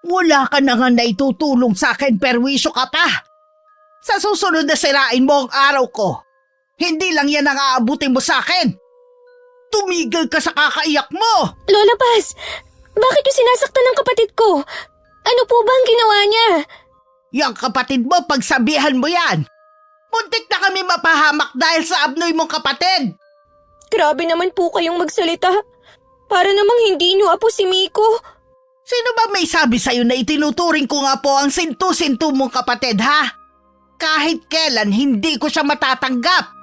Wala ka na nga naitutulong sa akin, perwisyo ka pa. Sa susunod na sirain mo ang araw ko, hindi lang yan ang aabutin mo sa akin. Tumigil ka sa kakaiyak mo! Lola Paz, bakit yung sinasaktan ng kapatid ko? Ano po ba ang ginawa niya? Yang kapatid mo, pagsabihan mo yan. Muntik na kami mapahamak dahil sa abnoy mong kapatid. Grabe naman po kayong magsalita. Para namang hindi niyo apo si Miko. Sino ba may sabi sa'yo na itinuturing ko nga po ang sintu-sintu mong kapatid, ha? Kahit kailan, hindi ko siya matatanggap.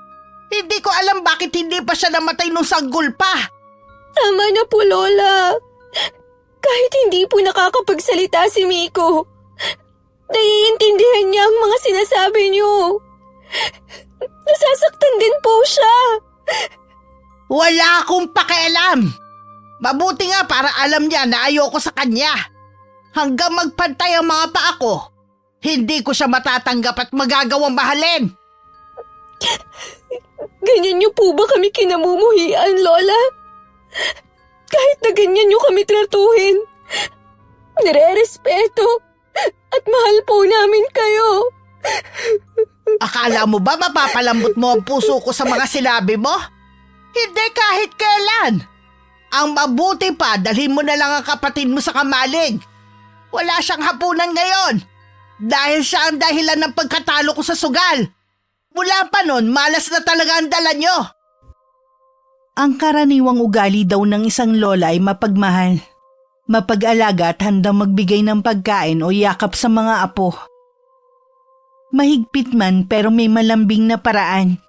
Hindi ko alam bakit hindi pa siya namatay nung sanggol pa. Tama na po, Lola. Kahit hindi po nakakapagsalita si Miko, naiintindihan niya ang mga sinasabi niyo. Nasasaktan din po siya. Wala akong pakialam. Mabuti nga para alam niya na ayoko sa kanya. Hanggang magpantay ang mga paa ko, hindi ko siya matatanggap at magagawang mahalin. Ganyan niyo po ba kami kinamumuhian, Lola? Kahit na ganyan niyo kami tratuhin, nire-respeto at mahal po namin kayo. Akala mo ba mapapalambot mo ang puso ko sa mga sinabi mo? Hindi kahit kailan. Ang mabuti pa, dalhin mo na lang ang kapatid mo sa kamalig. Wala siyang hapunan ngayon. Dahil siya ang dahilan ng pagkatalo ko sa sugal. Mula pa nun, malas na talaga ang dala nyo. Ang karaniwang ugali daw ng isang lola ay mapagmahal, mapag-alaga at handang magbigay ng pagkain o yakap sa mga apo. Mahigpit man pero may malambing na paraan.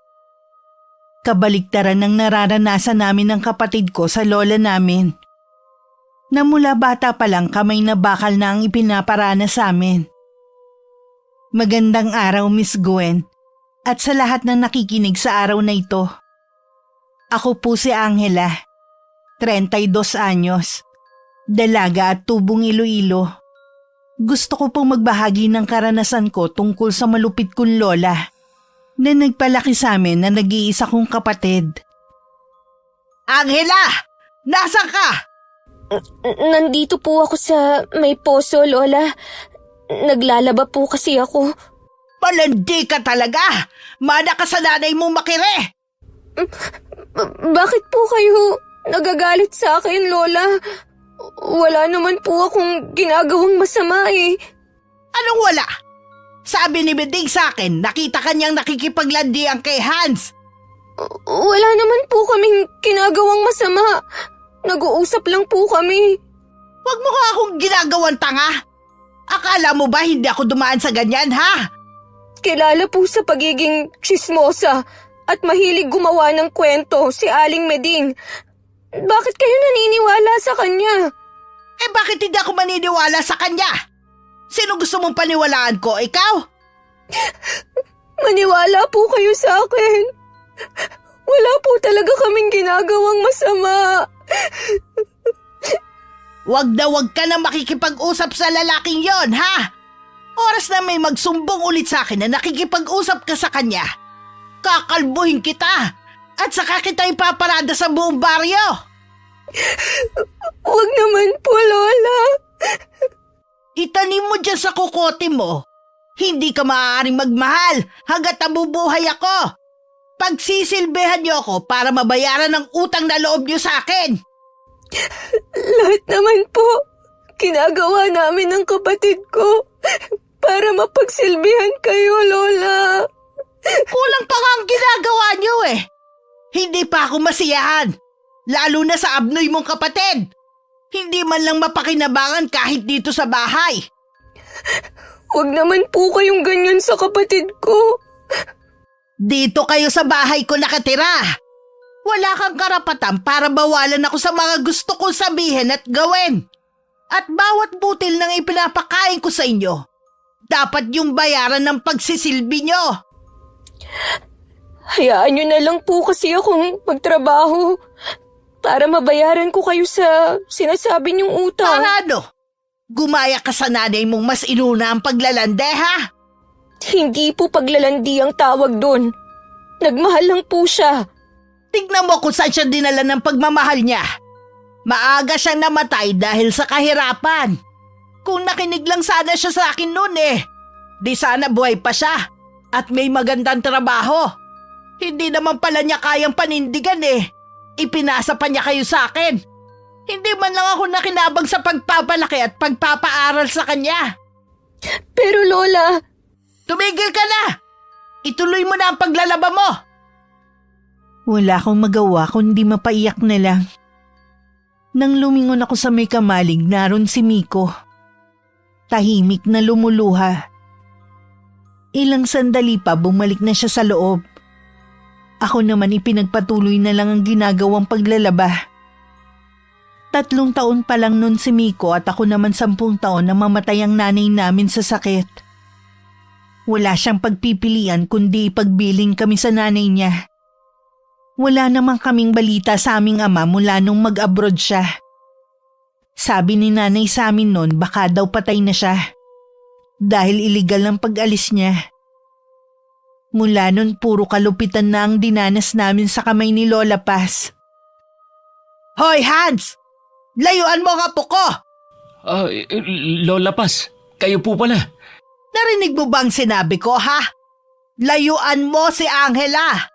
Kabaliktaran ng nararanasan namin ng kapatid ko sa lola namin. Na mula bata pa lang kamay na bakal na ang ipinaparana sa amin. Magandang araw, Miss Gwen, at sa lahat ng nakikinig sa araw na ito. Ako po si Angela, 32 anyos, dalaga at tubong Iloilo. Gusto ko pong magbahagi ng karanasan ko tungkol sa malupit kong lola na nagpalaki sa amin na nag-iisa kong kapatid. Angela! Nasaan ka? Nandito po ako sa may poso, Lola. Naglalaba po kasi ako. Palandi ka talaga! Mana ka sa nanay mong makire! Bakit po kayo nagagalit sa akin, Lola? Wala naman po akong ginagawang masama eh. Anong wala? Sabi ni Beding sa akin, nakita kanyang nakikipaglandian kay Hans. Wala naman po kaming ginagawang masama. Nag-uusap lang po kami. Huwag mo nga akong ginagawang tanga. Akala mo ba hindi ako dumaan sa ganyan, ha? Kilala po sa pagiging tsismosa at mahilig gumawa ng kwento si Aling Meding. Bakit kayo naniniwala sa kanya? Eh bakit hindi ako maniniwala sa kanya? Sino gusto mong paniwalaan ko, ikaw? Maniwala po kayo sa akin. Wala po talaga kaming ginagawang masama. Wag ka na makikipag-usap sa lalaking yon, ha? Oras na may magsumbong ulit sa akin na nakikipag-usap ka sa kanya. Kakalbuhin kita at saka kita ipaparada sa buong baryo. Wag naman po, Lola. Itanim mo dyan sa kukote mo. Hindi ka maaaring magmahal hanggat nabubuhay ako. Pagsisilbihan niyo ako para mabayaran ang utang na loob niyo sa akin. Lahat naman po, ginagawa namin ng kapatid ko para mapagsilbihan kayo, Lola. Kulang pa nga ang ginagawa niyo eh. Hindi pa ako masiyahan, lalo na sa abnoy mong kapatid. Hindi man lang mapakinabangan kahit dito sa bahay. Huwag naman po kayong ganyan sa kapatid ko. Dito kayo sa bahay ko nakatira. Wala kang karapatan para bawalan ako sa mga gusto kong sabihin at gawin. At bawat butil ng ipinapakain ko sa inyo, dapat yung bayaran ng pagsisilbi nyo. Hayaan nyo na lang po kasi akong magtrabaho para mabayaran ko kayo sa sinasabi niyong utang. Para ano? Gumaya ka sa nanay mong mas inuna ang paglalande, ha? Hindi po paglalandi ang tawag doon. Nagmahal lang po siya. Tignan mo kung saan siya dinala ng pagmamahal niya. Maaga siyang namatay dahil sa kahirapan. Kung nakinig lang sana siya sa akin noon di sana buhay pa siya at may magandang trabaho. Hindi naman pala niya kayang panindigan Ipinasa pa niya kayo sa akin. Hindi man lang ako nakinabang sa pagpapalaki at pagpapaaral sa kanya. Pero Lola… Tumigil ka na! Ituloy mo na ang paglalaba mo! Wala akong magawa kundi mapaiyak na lang. Nang lumingon ako sa may kamalig, naroon si Miko. Tahimik na lumuluha. Ilang sandali pa bumalik na siya sa loob. Ako naman ipinagpatuloy na lang ang ginagawang paglalaba. 3 taon pa lang nun si Miko at ako naman 10 taon na mamatay ang nanay namin sa sakit. Wala siyang pagpipilian kundi ipagbiling kami sa nanay niya. Wala namang kaming balita sa aming ama mula nung mag-abroad siya. Sabi ni nanay sa amin noon baka daw patay na siya. Dahil iligal ang pag-alis niya. Mula nun puro kalupitan na ang dinanas namin sa kamay ni Lola Paz. Hoy Hans! Layuan mo ang apo ko! Lola Paz, kayo po pala. Narinig mo bang sinabi ko ha? Layuan mo si Angela!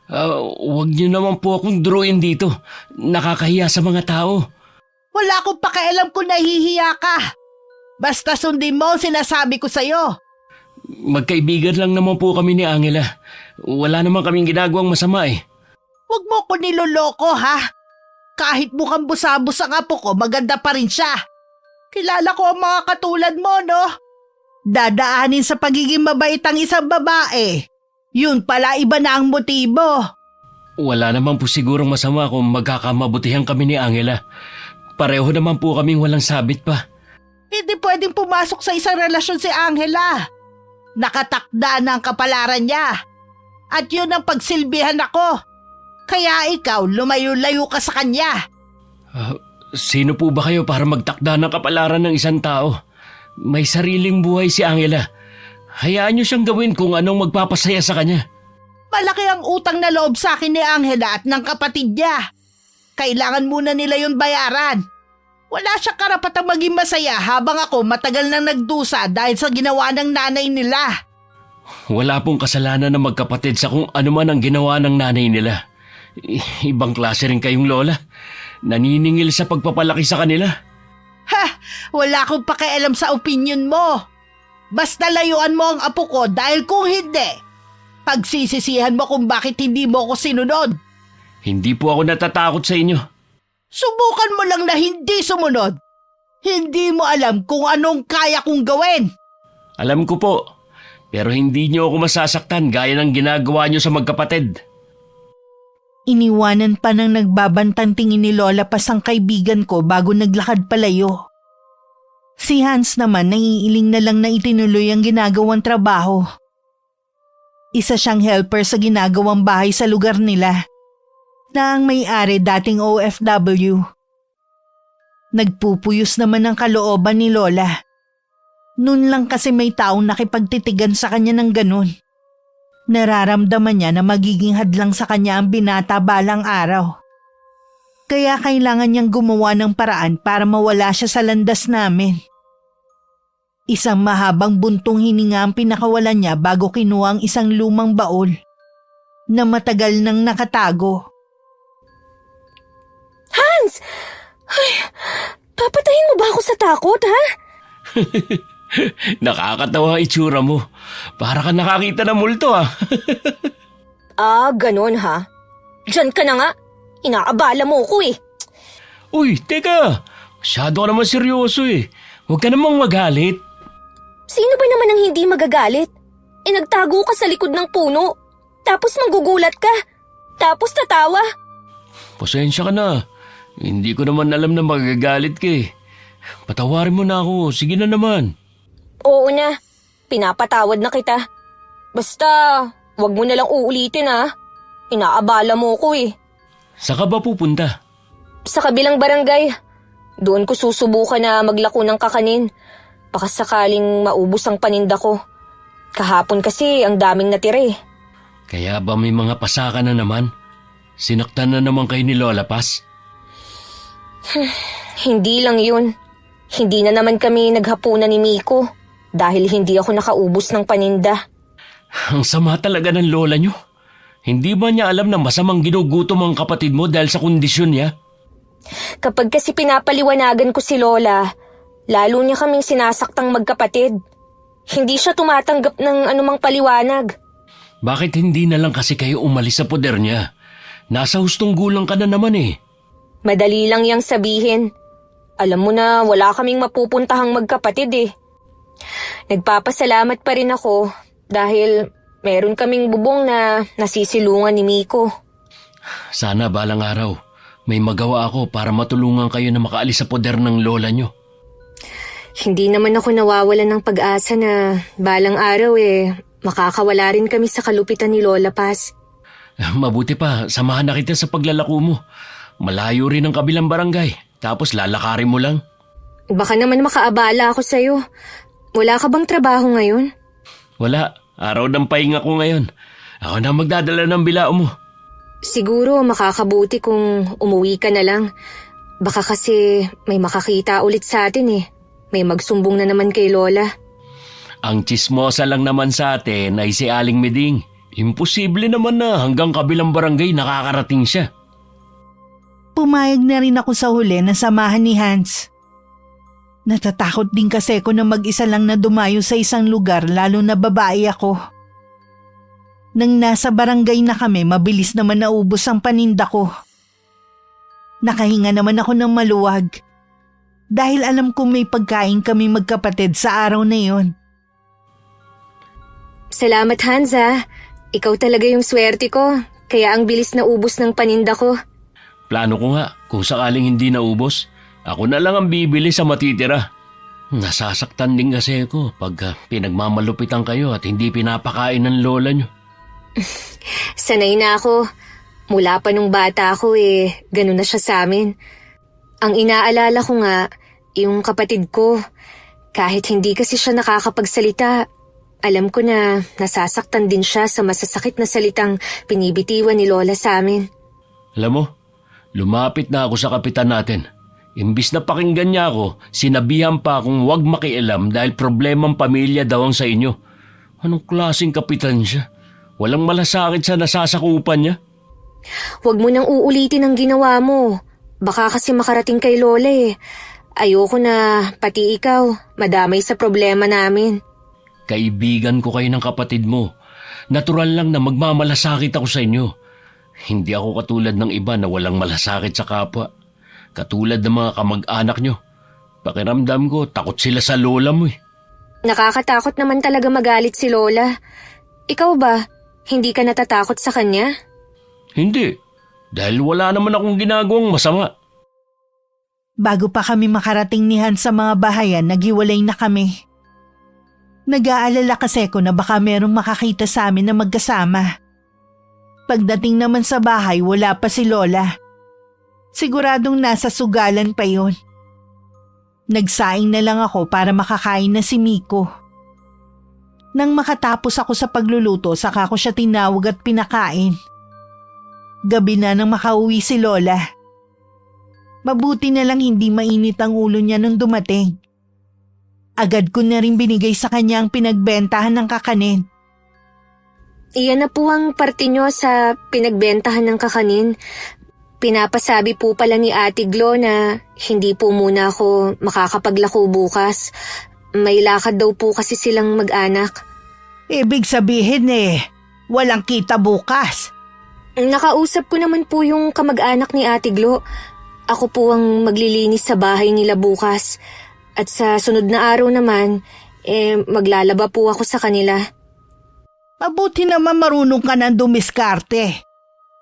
Huwag niyo naman po akong drawing dito. Nakakahiya sa mga tao. Wala akong pakialam kung nahihiya ka. Basta sundin mo ang sinasabi ko sa'yo. Magkaibigan lang naman po kami ni Angela. Wala naman kaming ginagawang masama Huwag mo ko niloloko ha. Kahit mukhang busabos ang apo ko, maganda pa rin siya. Kilala ko ang mga katulad mo, no? Dadaanin sa pagiging mabait ang isang babae. Yun pala iba na ang motibo. Wala naman po sigurong masama kung magkakamabutihan kami ni Angela. Pareho naman po kaming walang sabit pa. Hindi pwedeng pumasok sa isang relasyon si Angela. Nakatakda na ang kapalaran niya. At yun ang pagsilbihan ako. Kaya ikaw, lumayo-layo ka sa kanya. Sino po ba kayo para magtakda ng kapalaran ng isang tao? May sariling buhay si Angela. Hayaan niyo siyang gawin kung anong magpapasaya sa kanya. Malaki ang utang na loob sa akin ni Angela at ng kapatid niya. Kailangan muna nila yun bayaran. Wala siyang karapatang maging masaya habang ako matagal nang nagdusa dahil sa ginawa ng nanay nila. Wala pong kasalanan ng magkapatid sa kung ano man ang ginawa ng nanay nila. Ibang klase rin kayong lola. Naniningil sa pagpapalaki sa kanila. Ha! Wala akong pakialam sa opinion mo. Basta layuan mo ang apo ko dahil kung hindi, pagsisisihan mo kung bakit hindi mo ako sinunod. Hindi po ako natatakot sa inyo. Subukan mo lang na hindi sumunod. Hindi mo alam kung anong kaya kong gawin. Alam ko po, pero hindi niyo ako masasaktan gaya ng ginagawa niyo sa magkapatid. Iniwanan pa ng nagbabantang tingin ni Lola Paz ang kaibigan ko bago naglakad palayo. Si Hans naman naiiling na lang na itinuloy ang ginagawang trabaho. Isa siyang helper sa ginagawang bahay sa lugar nila, na ang may-ari dating OFW. Nagpupuyos naman ang kalooban ni Lola. Noon lang kasi may taong nakipagtitigan sa kanya ng ganun. Nararamdaman niya na magiging hadlang sa kanya ang binata balang araw. Kaya kailangan niyang gumawa ng paraan para mawala siya sa landas namin. Isang mahabang buntong hininga ang pinakawalan niya bago kinuha ang isang lumang baul na matagal nang nakatago. Hans! Ay, papatayin mo ba ako sa takot, ha? Nakakatawa ang itsura mo. Para ka nakakita ng multo Ganon ha? Diyan ka na nga. Inaabala mo ko Uy, teka. Masyado ka naman seryoso Huwag ka namang magalit. Sino ba naman ang hindi magagalit? Nagtago ka sa likod ng puno. Tapos magugulat ka. Tapos tatawa. Pasensya ka na. Hindi ko naman alam na magagalit ka Patawarin mo na ako. Sige na naman. Oo na. Pinapatawad na kita. Basta, wag mo na lang uulitin Inaabala mo ko Saan ka ba pupunta? Sa kabilang barangay. Doon ko susubukan na maglako ng kakanin. Baka sakaling maubos ang paninda ko. Kahapon kasi ang daming natira Kaya ba may mga pasaka na naman? Sinaktan na naman kayo ni Lola Paz? Hindi lang yun. Hindi na naman kami naghapunan ni Miko dahil hindi ako nakaubos ng paninda. Ang sama talaga ng lola nyo. Hindi ba niya alam na masamang ginugutom ang kapatid mo dahil sa kondisyon niya? Kapag kasi pinapaliwanagan ko si Lola, lalo niya kaming sinasaktang magkapatid. Hindi siya tumatanggap ng anumang paliwanag. Bakit hindi na lang kasi kayo umalis sa poder niya? Nasa hustong gulang ka na naman eh. Madali lang yang sabihin. Alam mo na wala kaming mapupuntahang magkapatid eh. Nagpapasalamat pa rin ako dahil meron kaming bubong na nasisilungan ni Miko. Sana balang araw, may magawa ako para matulungan kayo na makaalis sa poder ng lola nyo. Hindi naman ako nawawalan ng pag-asa na balang araw makakawala rin kami sa kalupitan ni Lola Paz. Mabuti pa, samahan na kita sa paglalako mo. Malayo rin ang kabilang barangay, tapos lalakarin mo lang. Baka naman makaabala ako sa'yo. Wala ka bang trabaho ngayon? Wala, araw ng pahinga ko ngayon. Ako na magdadala ng bilao mo. Siguro makakabuti kung umuwi ka na lang. Baka kasi may makakita ulit sa atin eh. May magsumbong na naman kay Lola. Ang tsismosa lang naman sa atin ay si Aling Meding. Imposible naman na hanggang kabilang barangay nakakarating siya. Pumayag na rin ako sa huli na samahan ni Hans. Natatakot din kasi ako na mag-isa lang na dumayo sa isang lugar lalo na babae ako. Nang nasa barangay na kami, mabilis naman naubos ang paninda ko. Nakahinga naman ako ng maluwag. Dahil alam kong may pagkain kami magkapatid sa araw na yon. Salamat Hansa. Ikaw talaga yung swerte ko. Kaya ang bilis na ubos ng paninda ko. Plano ko nga, kung sakaling hindi naubos, ako na lang ang bibili sa matitira. Nasasaktan din kasi ako pag pinagmamalupitan kayo at hindi pinapakain ng lola nyo. Sanay na ako. Mula pa nung bata ako ganun na siya sa amin. Ang inaalala ko nga, yung kapatid ko. Kahit hindi kasi siya nakakapagsalita, alam ko na nasasaktan din siya sa masasakit na salitang pinibitiwan ni Lola sa amin. Alam mo, lumapit na ako sa kapitan natin. Imbis na pakinggan niya ako, sinabihan pa akong huwag makialam dahil problemang pamilya daw ang sa inyo. Anong klaseng kapitan siya? Walang malasakit sa nasasakupan niya? Huwag mo nang uulitin ang ginawa mo. Baka kasi makarating kay Lola Ayoko na pati ikaw madamay sa problema namin. Kaibigan ko kayo ng kapatid mo. Natural lang na magmamalasakit ako sa inyo. Hindi ako katulad ng iba na walang malasakit sa kapwa. Katulad ng mga kamag-anak nyo. Pakiramdam ko, takot sila sa lola mo Nakakatakot naman talaga magalit si Lola. Ikaw ba, hindi ka natatakot sa kanya? Hindi. Dahil wala naman akong ginagawang masama. Bago pa kami makarating ni Hans sa mga bahayan, naghiwalay na kami. Nag-aalala kasi ko na baka merong makakita sa amin na magkasama. Pagdating naman sa bahay, wala pa si Lola. Siguradong nasa sugalan pa yon. Nagsaing na lang ako para makakain na si Miko. Nang makatapos ako sa pagluluto, saka ko siya tinawag at pinakain. Gabi na nang makauwi si Lola. Mabuti na lang hindi mainit ang ulo niya nung dumating. Agad ko na rin binigay sa kanya ang pinagbentahan ng kakanin. Iyan na po ang parte nyo sa pinagbentahan ng kakanin. Pinapasabi po pala ni Ate Glo na hindi po muna ako makakapaglako bukas. May lakad daw po kasi silang mag-anak. Ibig sabihin walang kita bukas. Nakausap ko naman po yung kamag-anak ni Ate Glo. Ako po ang maglilinis sa bahay nila bukas. At sa sunod na araw naman, maglalaba po ako sa kanila. Mabuti naman marunong ka ng dumiskarte.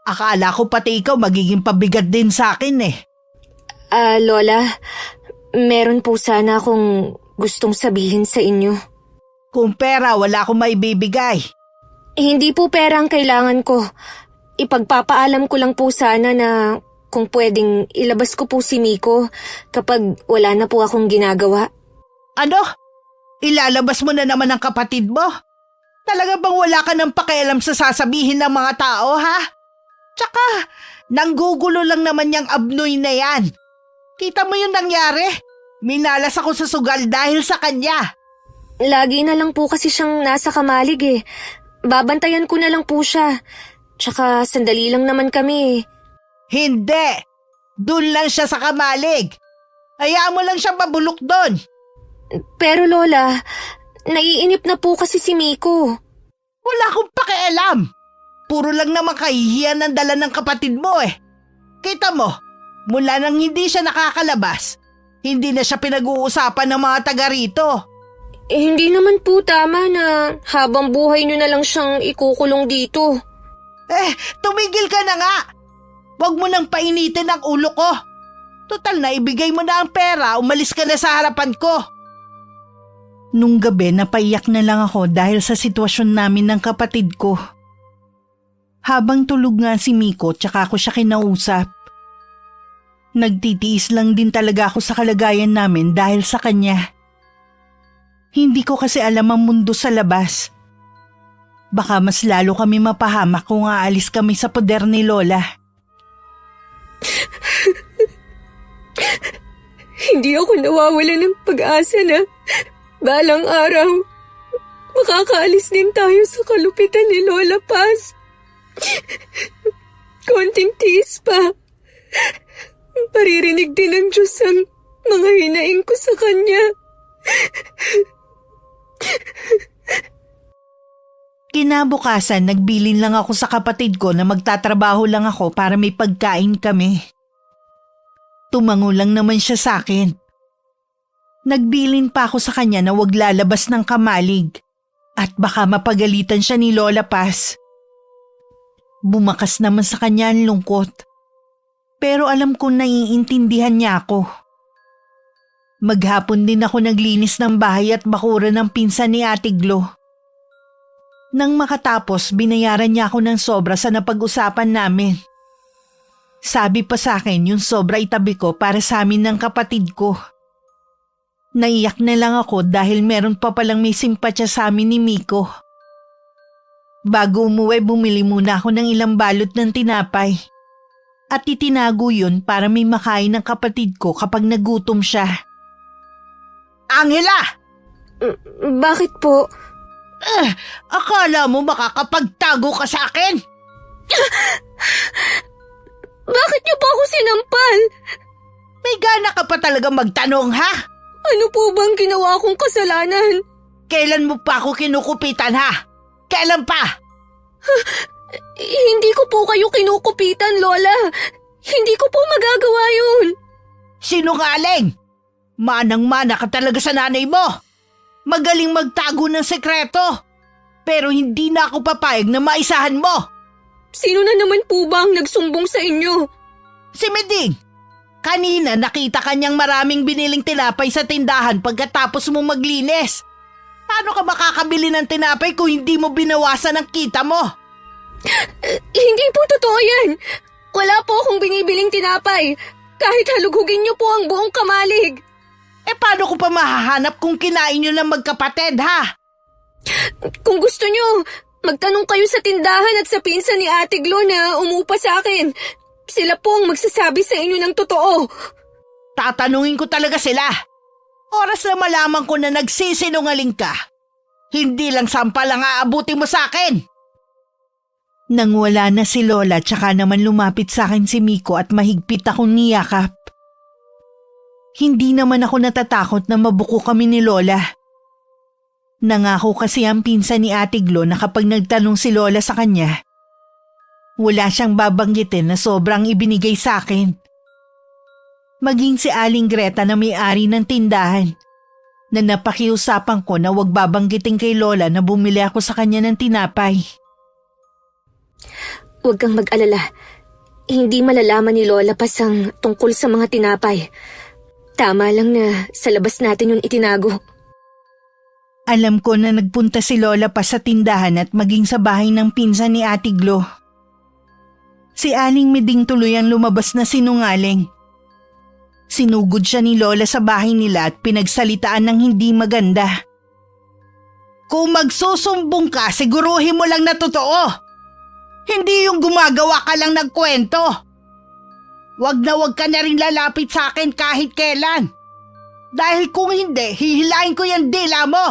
Akala ko pati ikaw magiging pabigat din sa akin Lola, meron po sana akong gustong sabihin sa inyo. Kung pera, wala akong maibibigay. Hindi po pera ang kailangan ko. Ipagpapaalam ko lang po sana na kung pwedeng ilabas ko po si Miko kapag wala na po akong ginagawa. Ano? Ilalabas mo na naman ang kapatid mo? Talaga bang wala ka ng pakialam sa sasabihin ng mga tao, ha? Tsaka, nanggugulo lang naman yung abnoy na yan. Kita mo yung nangyari? Minalas ako sa sugal dahil sa kanya. Lagi na lang po kasi siyang nasa kamalig eh. Babantayan ko na lang po siya. Tsaka sandali lang naman kami eh. Hindi! Doon lang siya sa kamalig. Hayaan mo lang siya mabulok doon. Pero Lola, naiinip na po kasi si Miko. Wala akong pakialam. Puro lang naman kahihiyan ng dala ng kapatid mo eh. Kita mo, mula nang hindi siya nakakalabas, hindi na siya pinag-uusapan ng mga taga rito. Hindi naman po tama na habang buhay nyo na lang siyang ikukulong dito. Tumigil ka na nga. Huwag mo nang painitin ang ulo ko. Total na ibigay mo na ang pera, umalis ka na sa harapan ko. Nung gabi napaiyak na lang ako dahil sa sitwasyon namin ng kapatid ko. Habang tulog nga si Miko tsaka ako siya kinausap. Nagtitiis lang din talaga ako sa kalagayan namin dahil sa kanya. Hindi ko kasi alam ang mundo sa labas. Baka mas lalo kami mapahamak kung aalis kami sa poder ni Lola. Hindi ako nawawala ng pag-asa na balang araw makakaalis din tayo sa kalupitan ni Lola Paz. Konting tiis pa. Paririnig din ng Diyos ang mga hinaing ko sa Kanya. Kinabukasan, nagbilin lang ako sa kapatid ko na magtatrabaho lang ako para may pagkain kami. Tumango lang naman siya sa akin. Nagbilin pa ako sa kanya na wag lalabas ng kamalig at baka mapagalitan siya ni Lola Paz. Bumakas naman sa kanya ang lungkot. Pero alam kong naiintindihan niya ako. Maghapon din ako naglinis ng bahay at bakuran ng pinsan ni Ate Glo. Nang makatapos, binayaran niya ako ng sobra sa napag-usapan namin. Sabi pa sa akin yung sobra itabi ko para sa amin ng kapatid ko. Naiyak na lang ako dahil meron pa palang may simpatya sa amin ni Miko. Bago umuwi, bumili muna ako ng ilang balot ng tinapay. At itinago yun para may makain ng kapatid ko kapag nagutom siya. Angela! Bakit po? Akala mo makakapagtago ka sa akin? Bakit niyo po ako sinampal? May gana ka pa talaga magtanong, ha? Ano po bang ginawa kong kasalanan? Kailan mo pa ako kinukupitan, ha? Kailan pa? Hindi ko po kayo kinukupitan, Lola. Hindi ko po magagawa yun. Sinungaling! Manang-mana ka talaga sa nanay mo. Magaling magtago ng sekreto. Pero hindi na ako papayag na maisahan mo. Sino na naman po ba ang nagsumbong sa inyo? Si Meding. Kanina nakita kanyang maraming biniling tinapay sa tindahan pagkatapos mo maglinis. Paano ka makakabili ng tinapay kung hindi mo binawasan ang kita mo? Hindi po totoo yan. Wala po akong binibiling tinapay. Kahit halugugin niyo po ang buong kamalig. Paano ko pa mahahanap kung kinain nyo ng magkapatid, ha? Kung gusto niyo, magtanong kayo sa tindahan at sa pinsan ni Ate Glo na umupa sa akin. Sila po ang magsasabi sa inyo ng totoo. Tatanungin ko talaga sila. Oras na malaman ko na nagsisinungaling ka. Hindi lang sampal ang aabuti mo sa akin. Nang wala na si Lola, tsaka naman lumapit sa akin si Miko at mahigpit akong niyakap. Hindi naman ako natatakot na mabuko kami ni Lola. Nangako kasi ang pinsan ni Ate Glo na kapag nagtanong si Lola sa kanya, wala siyang babanggitin na sobrang ibinigay sa akin. Maging si Aling Greta na may-ari ng tindahan, na napakiusapan ko na wag babanggitin kay Lola na bumili ako sa kanya ng tinapay. Huwag kang mag-alala. Hindi malalaman ni Lola Pasang tungkol sa mga tinapay. Tama lang na sa labas natin yung itinago. Alam ko na nagpunta si Lola pa sa tindahan at maging sa bahay ng pinsan ni Ate Glo. Si Aling Meding tuloy ang lumabas na sinungaling. Sinugod siya ni Lola sa bahay nila at pinagsalitaan ng hindi maganda. Kung magsusumbong ka, siguruhin mo lang na totoo. Hindi yung gumagawa ka lang ng kwento. Wag na wag ka na rin lalapit sa akin kahit kailan. Dahil kung hindi, hihilain ko yung dila mo!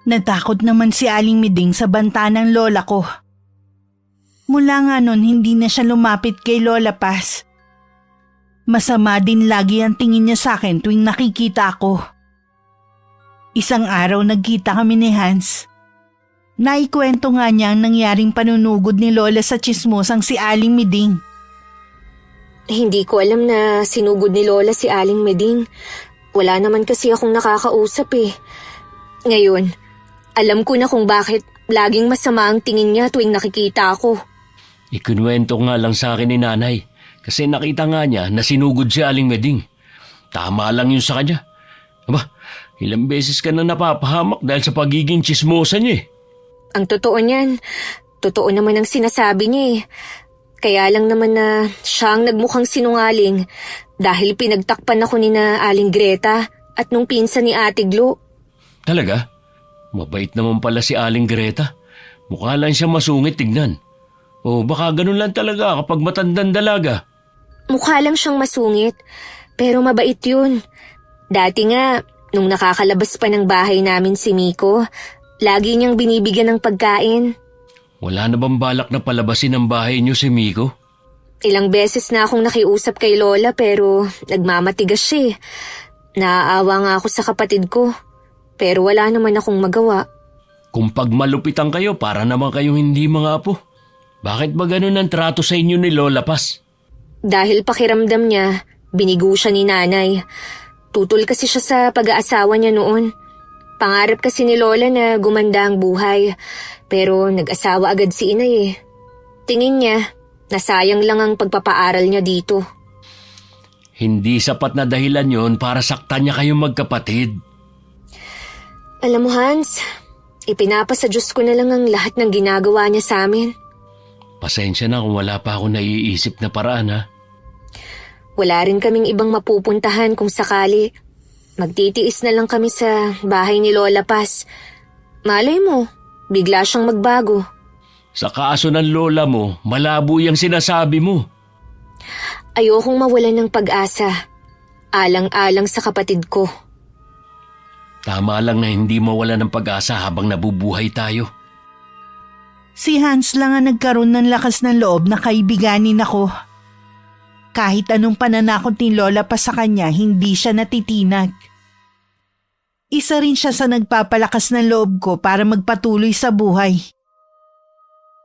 Natakot naman si Aling Miding sa banta ng lola ko. Mula nga nun, hindi na siya lumapit kay Lola Paz. Masama din lagi ang tingin niya sa akin tuwing nakikita ako. Isang araw nagkita kami ni Hans. Naikwento nga niya ang nangyaring panunugod ni Lola sa tsismosang si Aling Miding. Hindi ko alam na sinugod ni Lola si Aling Meding. Wala naman kasi akong nakakausap eh. Ngayon, alam ko na kung bakit laging masama ang tingin niya tuwing nakikita ako. Ikunwento nga lang sa akin ni nanay kasi nakita nga niya na sinugod si Aling Meding. Tama lang yun sa kanya. Aba, ilang beses ka na napapahamak dahil sa pagiging tsismosa niya eh. Ang totoo niyan, totoo naman ang sinasabi niya eh. Kaya lang naman na siya ang nagmukhang sinungaling dahil pinagtakpan ako ni na Aling Greta at nung pinsan ni Ate Glo. Talaga? Mabait naman pala si Aling Greta. Mukha lang siya masungit tignan. O baka ganun lang talaga kapag matandang dalaga. Mukha lang siyang masungit, pero mabait yun. Dati nga, nung nakakalabas pa ng bahay namin si Miko, lagi niyang binibigyan ng pagkain. Wala na bang balak na palabasin ang bahay niyo si Miko? Ilang beses na akong nakiusap kay Lola pero nagmamatigas siya eh. Naaawa nga ako sa kapatid ko, pero wala naman akong magawa. Kung pagmalupitan kayo para naman kayong hindi mga apo. Bakit ba ganun ang trato sa inyo ni Lola Paz? Dahil pakiramdam niya, binigo siya ni nanay. Tutol kasi siya sa pag-aasawa niya noon. Pangarap kasi ni Lola na gumanda ang buhay, pero nag-asawa agad si inay eh. Tingin niya, nasayang lang ang pagpapaaral niya dito. Hindi sapat na dahilan yon para saktan niya kayong magkapatid. Alam mo Hans, ipinapasa Diyos ko na lang ang lahat ng ginagawa niya sa amin. Pasensya na kung wala pa ako naiisip na paraan ha. Wala rin kaming ibang mapupuntahan kung sakali. Magtitiis na lang kami sa bahay ni Lola Paz. Malay mo, bigla siyang magbago. Sa kaso ng lola mo, malabo yung sinasabi mo. Ayokong mawalan ng pag-asa. Alang-alang sa kapatid ko. Tama lang na hindi mawala ng pag-asa habang nabubuhay tayo. Si Hans lang ang nagkaroon ng lakas ng loob na kaibiganin ako. Kahit anong pananakot ni Lola pa sa kanya, hindi siya natitinag. Isa rin siya sa nagpapalakas ng loob ko para magpatuloy sa buhay.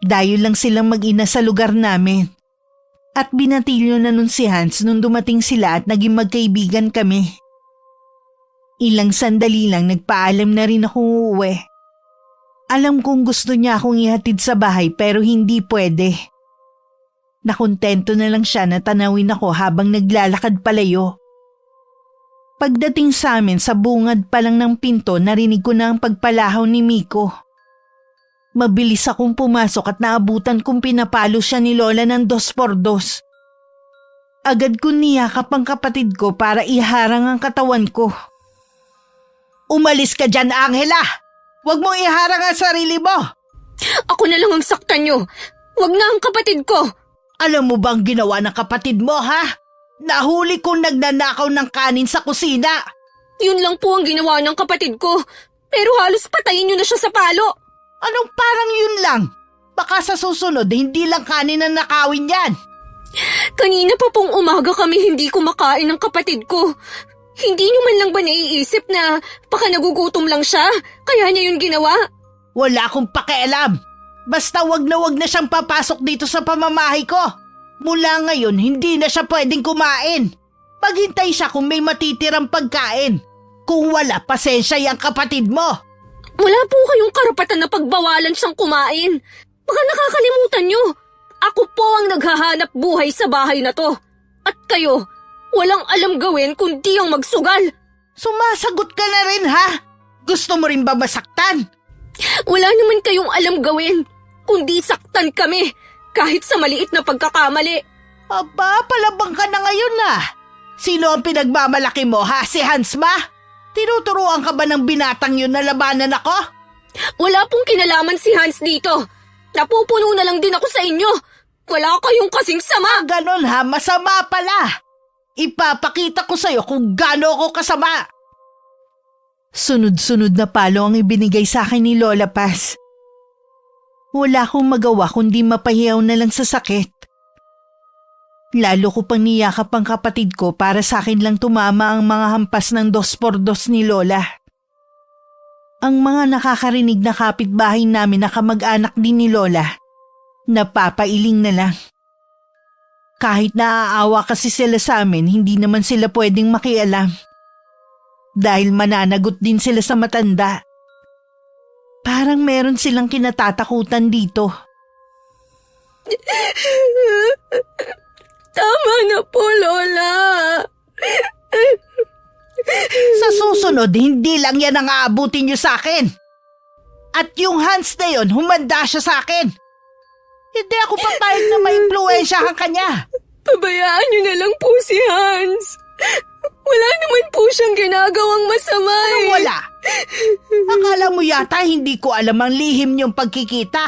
Dayo lang silang mag-ina sa lugar namin. At binatilyo na nun si Hans nung dumating sila at naging magkaibigan kami. Ilang sandali lang nagpaalam na rin akong uuwi. Alam kong gusto niya akong ihatid sa bahay pero hindi pwede. Nakontento na lang siya na tanawin ako habang naglalakad palayo. Pagdating sa amin sa bungad pa lang ng pinto narinig ko na ang pagpalahaw ni Miko. Mabilis akong pumasok at naabutan kong pinapalo siya ni Lola ng 2x2. Agad ko niyakap ang kapatid ko para iharang ang katawan ko. Umalis ka dyan, Angela! Huwag mong iharang ang sarili mo! Ako na lang ang saktan niyo. Huwag na ang kapatid ko. Alam mo bang ginawa ng kapatid mo, ha? Nahuli kong nagnanakaw ng kanin sa kusina. Yun lang po ang ginawa ng kapatid ko. Pero halos patayin niyo na siya sa palo. Anong parang yun lang? Baka sa susunod, hindi lang kanin ang nakawin yan. Kanina pa pong umaga kami hindi kumakain ng kapatid ko. Hindi niyo man lang ba naiisip na baka nagugutom lang siya, kaya niya yun ginawa? Wala akong pakialam. Basta wag na siyang papasok dito sa pamamahay ko. Mula ngayon, hindi na siya pwedeng kumain. Maghintay siya kung may matitirang pagkain. Kung wala, pasensya yung kapatid mo. Wala po kayong karapatan na pagbawalan siyang kumain. Baka nakakalimutan niyo. Ako po ang naghahanap buhay sa bahay na to. At kayo, walang alam gawin kundi ang magsugal. Sumasagot ka na rin, ha? Gusto mo rin ba masaktan? Wala naman kayong alam gawin, kundi saktan kami, kahit sa maliit na pagkakamali. Aba, palabang ka na ngayon na. Sino ang pinagmamalaki mo, ha? Si Hans ba? Tinuturuan ka ba ng binatang yun na labanan ako? Wala pong kinalaman si Hans dito. Napupuno na lang din ako sa inyo. Wala kayong kasing sama. Ganon ha, masama pala. Ipapakita ko sa'yo kung gaano ako kasama. Sunod-sunod na palo ang ibinigay sa akin ni Lola Paz. Wala akong magawa kundi mapahiyaw na lang sa sakit. Lalo ko pang niyakap ang kapatid ko para sa akin lang tumama ang mga hampas ng 2x2 ni Lola. Ang mga nakakarinig na kapitbahay namin na kamag-anak din ni Lola, napapailing na lang. Kahit naaawa kasi sila sa amin, hindi naman sila pwedeng makialam. Dahil mananagot din sila sa matanda. Parang meron silang kinatatakutan dito. Tama na po, Lola. Sa susunod, hindi lang yan ang aabutin niyo sa akin. At yung Hans na yon, humanda siya sa akin. Hindi ako papayag na maimpluwensyahan kanya. Pabayaan niyo na lang po si Hans. Wala naman po siyang ginagawang masama eh. Wala. Akala mo yata hindi ko alam ang lihim niyong pagkikita.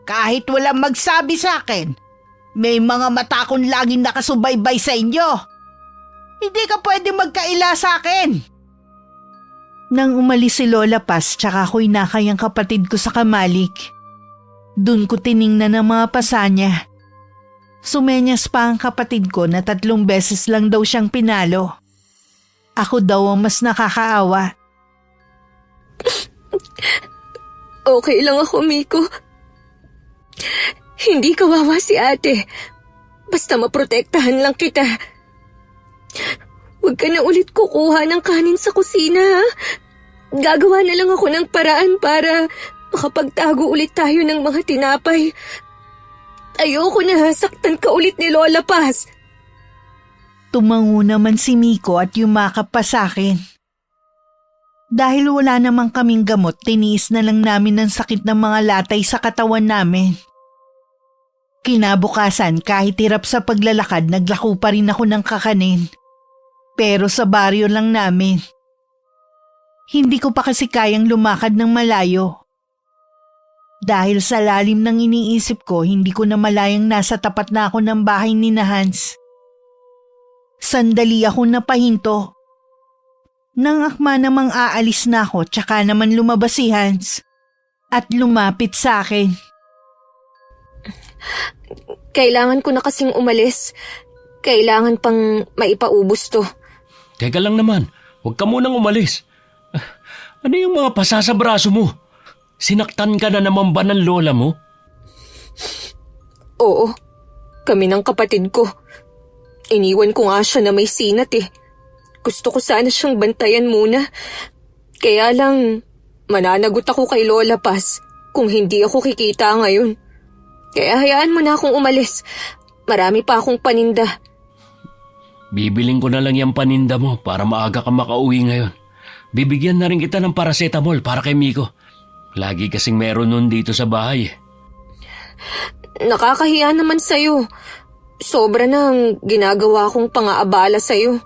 Kahit walang magsabi sa akin, may mga mata akong laging nakasubaybay sa inyo. Hindi ka pwede magkaila sa akin. Nang umalis si Lola Paz, tsaka ako'y nakay ang kapatid ko sa kamalik. Doon ko tiningnan ang mga pasa niya. Sumenyas pa ang kapatid ko na 3 beses lang daw siyang pinalo. Ako daw ang mas nakakaawa. Okay lang ako, Miko. Hindi kawawa si ate. Basta maprotektahan lang kita. Huwag ka na ulit kukuha ng kanin sa kusina, ha? Gagawa na lang ako ng paraan para makapagtago ulit tayo ng mga tinapay. Ayoko na saktan ka ulit ni Lola Paz. Tumango naman si Miko at yumakap pa sa akin. Dahil wala namang kaming gamot, tiniis na lang namin ang sakit ng mga latay sa katawan namin. Kinabukasan, kahit hirap sa paglalakad, naglako pa rin ako ng kakanin. Pero sa baryo lang namin. Hindi ko pa kasi kayang lumakad ng malayo. Dahil sa lalim ng iniisip ko, hindi ko na malayang nasa tapat na ako ng bahay ni na Hans. Sandali ako napahinto. Nang akma namang aalis na ako, tsaka naman lumabas si Hans at lumapit sa akin. Kailangan ko na kasing umalis. Kailangan pang maipaubos to. Teka lang naman, huwag ka munang umalis. Ano yung mga pasa sa braso mo? Sinaktan ka na naman ba ng lola mo? Oo, kami ng kapatid ko. Iniwan ko nga siya na may sinat eh. Gusto ko sana siyang bantayan muna. Kaya lang, mananagot ako kay Lola Paz kung hindi ako kikita ngayon. Kaya hayaan mo na akong umalis. Marami pa akong paninda. Bibiling ko na lang yung paninda mo para maaga ka makauwi ngayon. Bibigyan na rin kita ng paracetamol para kay Miko. Lagi kasing meron nun dito sa bahay. Nakakahiya naman sa'yo. Sobra na ang ginagawa kong pang-aabala sa'yo.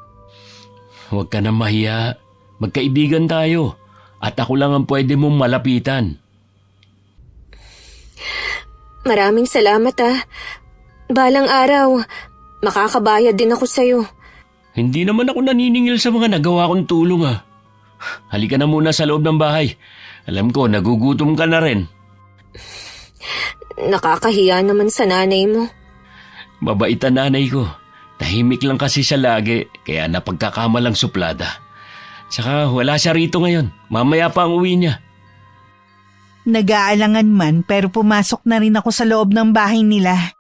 Huwag ka na mahiya. Magkaibigan tayo. At ako lang ang pwede mong malapitan. Maraming salamat Balang araw, makakabayad din ako sa'yo. Hindi naman ako naniningil sa mga nagawa kong tulong Halika na muna sa loob ng bahay. Alam ko, nagugutom ka na rin. Nakakahiya naman sa nanay mo. Mabait ang nanay ko. Tahimik lang kasi siya lagi, kaya napagkakamalang suplada. Tsaka wala siya rito ngayon. Mamaya pa ang uwi niya. Nag-aalangan man pero pumasok na rin ako sa loob ng bahay nila.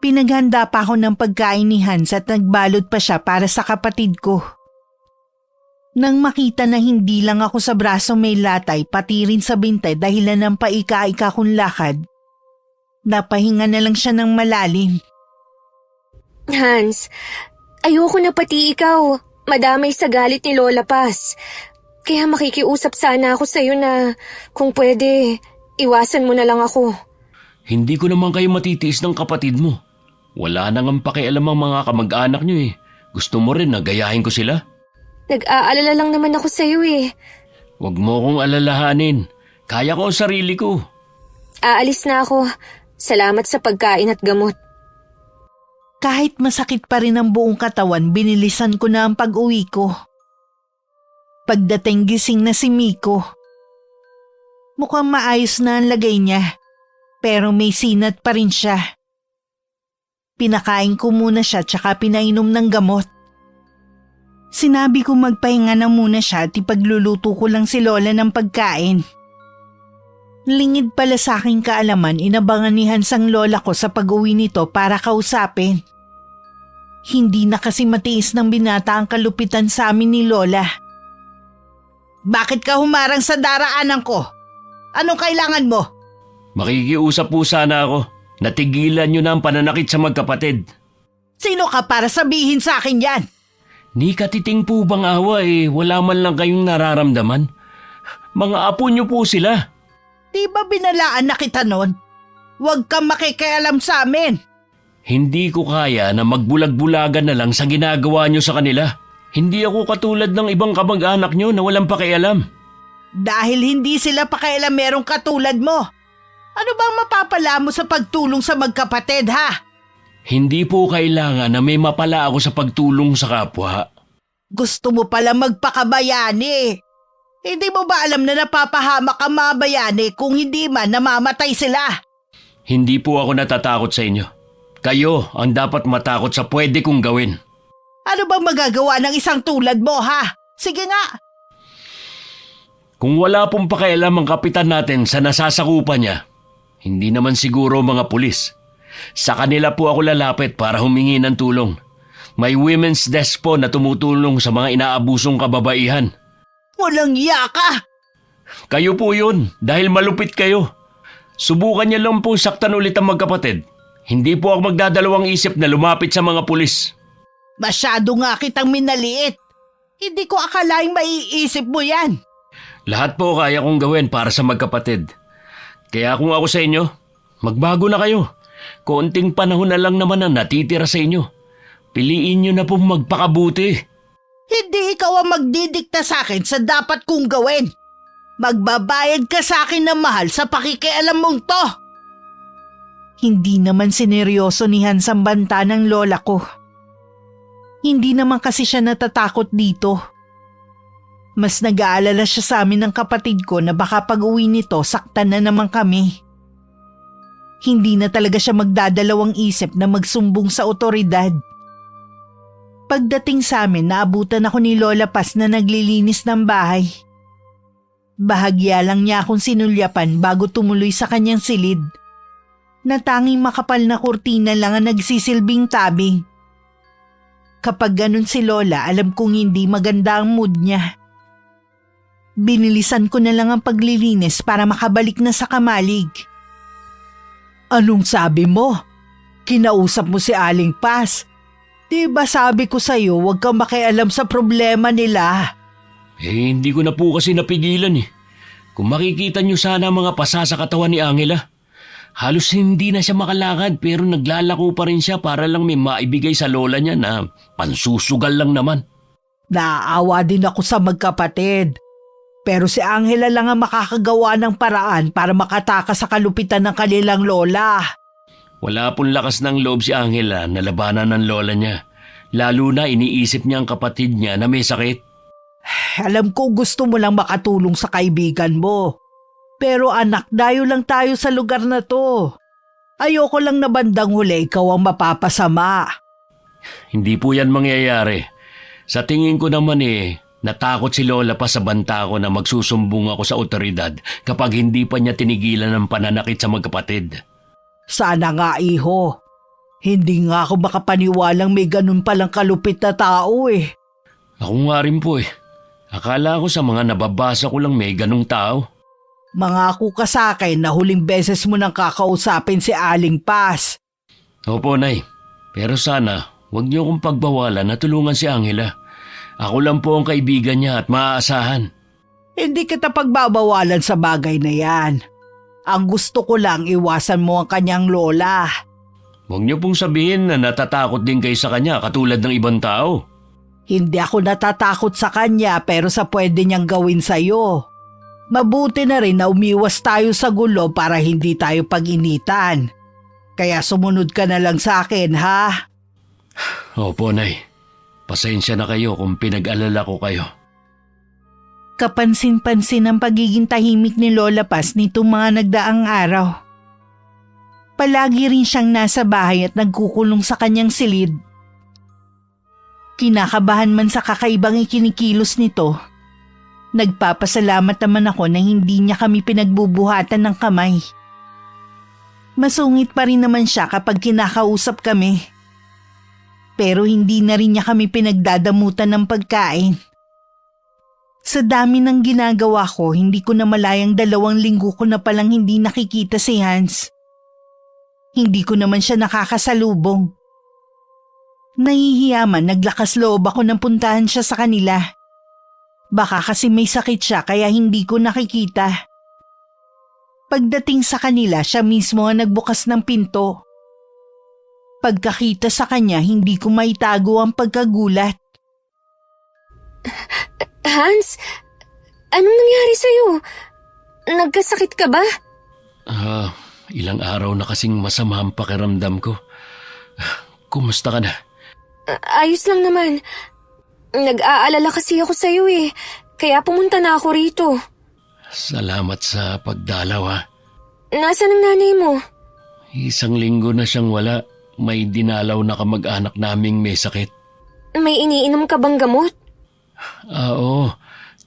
Pinaghanda pa ako ng pagkain ni Hans at nagbalot pa siya para sa kapatid ko. Nang makita na hindi lang ako sa braso may latay, pati rin sa binte dahilan ng paika-ika kong lakad, napahinga na lang siya ng malalim. Hans, ayoko na pati ikaw. Madamay sa galit ni Lola Paz. Kaya makikiusap sana ako sa'yo na kung pwede, iwasan mo na lang ako. Hindi ko naman kayo matitiis ng kapatid mo. Wala nang ang pakialam ang mga kamag-anak niyo Gusto mo rin na gayahin ko sila? Nag-aalala lang naman ako sa'yo Huwag mo kong alalahanin. Kaya ko ang sarili ko. Aalis na ako. Salamat sa pagkain at gamot. Kahit masakit pa rin ang buong katawan, binilisan ko na ang pag-uwi ko. Pagdating gising na si Miko. Mukhang maayos na ang lagay niya, pero may sinat pa rin siya. Pinakain ko muna siya tsaka pinainom ng gamot. Sinabi ko magpahinga na muna siya at ipagluluto ko lang si Lola ng pagkain. Lingid pala sa aking kaalaman, inabangan ni Hans ang lola ko sa pag-uwi nito para kausapin. Hindi na kasi matiis ng binata ang kalupitan sa amin ni Lola. Bakit ka humarang sa daraanan ko? Anong kailangan mo? Makikiusap po sana ako. Natigilan niyo na ang pananakit sa magkapatid. Sino ka para sabihin sa akin yan? Ni katiting po bang awa wala man lang kayong nararamdaman? Mga apo niyo po sila. Di ba binalaan na kita nun? Huwag kang makikialam sa amin. Hindi ko kaya na magbulag-bulagan na lang sa ginagawa niyo sa kanila. Hindi ako katulad ng ibang kamag-anak niyo na walang pakialam. Dahil hindi sila pakialam merong katulad mo. Ano bang mapapala mo sa pagtulong sa magkapatid, ha? Hindi po kailangan na may mapala ako sa pagtulong sa kapwa. Gusto mo pala magpakabayani. Hindi mo ba alam na napapahamak ang mga bayani kung hindi man namamatay sila? Hindi po ako natatakot sa inyo. Kayo ang dapat matakot sa pwede kong gawin. Ano bang magagawa ng isang tulad mo, ha? Sige nga. Kung wala pong pakialam ang kapitan natin sa nasasakupan niya, hindi naman siguro mga pulis. Sa kanila po ako lalapit para humingi ng tulong. May women's desk po na tumutulong sa mga inaabusong kababaihan. Walang iya ka! Kayo po yun, dahil malupit kayo. Subukan niya lang po saktan ulit ang magkapatid. Hindi po ako magdadalawang isip na lumapit sa mga pulis. Masyado nga kitang minaliit. Hindi ko akalaing maiisip mo yan. Lahat po kaya kong gawin para sa magkapatid. Kaya kung ako sa inyo, magbago na kayo. Konting panahon na lang naman ang natitira sa inyo. Piliin nyo na pong magpakabuti. Hindi ikaw ang magdidikta sa akin sa dapat kong gawin. Magbabayad ka sa akin ng mahal sa pakikialam mong to. Hindi naman sineryoso ni Hans ang banta ng lola ko. Hindi naman kasi siya natatakot dito. Mas nag-aalala siya sa amin ng kapatid ko na baka pag-uwi nito saktan na naman kami. Hindi na talaga siya magdadalawang isip na magsumbong sa otoridad. Pagdating sa amin, naabutan ako ni Lola Paz na naglilinis ng bahay. Bahagya lang niya akong sinulyapan bago tumuloy sa kanyang silid. Na tanging makapal na kurtina lang ang nagsisilbing tabi. Kapag ganun si Lola, alam kong hindi maganda ang mood niya. Binilisan ko na lang ang paglilinis para makabalik na sa kamalig. Anong sabi mo? Kinausap mo si Aling Paz? Di ba sabi ko sa'yo huwag kang makialam sa problema nila? Hindi ko na po kasi napigilan Kung makikita niyo sana mga pasa sa katawan ni Angela. Halos hindi na siya makalakad pero naglalako pa rin siya para lang may maibigay sa lola niya na pansusugal lang naman. Naaawa din ako sa magkapatid. Pero si Angela lang ang makakagawa ng paraan para makatakas sa kalupitan ng kanilang lola. Wala pong lakas ng loob si Angela na labanan ng lola niya. Lalo na iniisip niya ang kapatid niya na may sakit. Alam ko gusto mo lang makatulong sa kaibigan mo. Pero anak, dayo lang tayo sa lugar na to. Ayoko lang na bandang huli ikaw ang mapapasama. Hindi po yan mangyayari. Sa tingin ko naman natakot si Lola pa sa banta ko na magsusumbong ako sa otoridad kapag hindi pa niya tinigilan ang pananakit sa magkapatid. Sana nga iho. Hindi nga ako makapaniwalang may ganun palang kalupit na tao Ako nga rin po Akala ko sa mga nababasa ko lang may ganung tao. Mangako ka sa akin na huling beses mo nang kakausapin si Aling Paz. Opo, Nay. Pero sana, huwag niyo akong pagbawalan na tulungan si Angela. Ako lang po ang kaibigan niya at maaasahan. Hindi kita pagbabawalan sa bagay na yan. Ang gusto ko lang iwasan mo ang kanyang lola. Huwag niyo pong sabihin na natatakot din kayo sa kanya katulad ng ibang tao. Hindi ako natatakot sa kanya pero sa pwede niyang gawin sa'yo. Mabuti na rin na umiwas tayo sa gulo para hindi tayo pag-initan. Kaya sumunod ka na lang sa akin, ha? Opo, Nay. Pasensya na kayo kung pinag-alala ko kayo. Kapansin-pansin ang pagiging tahimik ni Lola Paz nitong mga nagdaang araw. Palagi rin siyang nasa bahay at nagkukulong sa kanyang silid. Kinakabahan man sa kakaibang ikinikilos nito, nagpapasalamat naman ako na hindi niya kami pinagbubuhatan ng kamay. Masungit pa rin naman siya kapag kinakausap kami. Pero hindi na rin niya kami pinagdadamutan ng pagkain. Sa dami ng ginagawa ko, hindi ko na malayang 2 linggo ko na palang hindi nakikita si Hans. Hindi ko naman siya nakakasalubong. Nahihiyaman, naglakas loob ako nang puntahan siya sa kanila. Baka kasi may sakit siya kaya hindi ko nakikita. Pagdating sa kanila, siya mismo ang nagbukas ng pinto. Pagkakita sa kanya, hindi ko maitago ang pagkagulat. Hans, anong nangyari sa'yo? Nagkasakit ka ba? Ilang araw na kasing masama ang pakiramdam ko. Kumusta ka na? Ayos lang naman. Nag-aalala kasi ako sa'yo kaya pumunta na ako rito. Salamat sa pagdalaw ha. Nasaan ang nanay mo? 1 linggo na siyang wala. May dinalaw na kamag-anak naming may sakit. May iniinom ka bang gamot? Oo,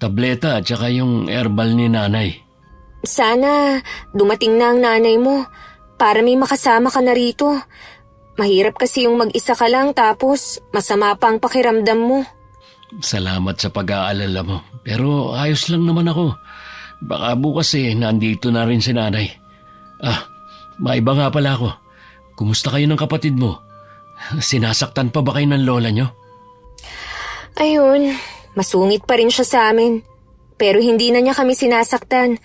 tableta at saka yung herbal ni nanay. Sana dumating na ang nanay mo para may makasama ka na rito. Mahirap kasi yung mag-isa ka lang tapos masama pa ang pakiramdam mo. Salamat sa pag-aalala mo. Pero ayos lang naman ako. Baka bukas nandito na rin si nanay. Maiba nga pala ako. Kumusta kayo ng kapatid mo? Sinasaktan pa ba kayo ng lola nyo? Ayun, masungit pa rin siya sa amin. Pero hindi na niya kami sinasaktan.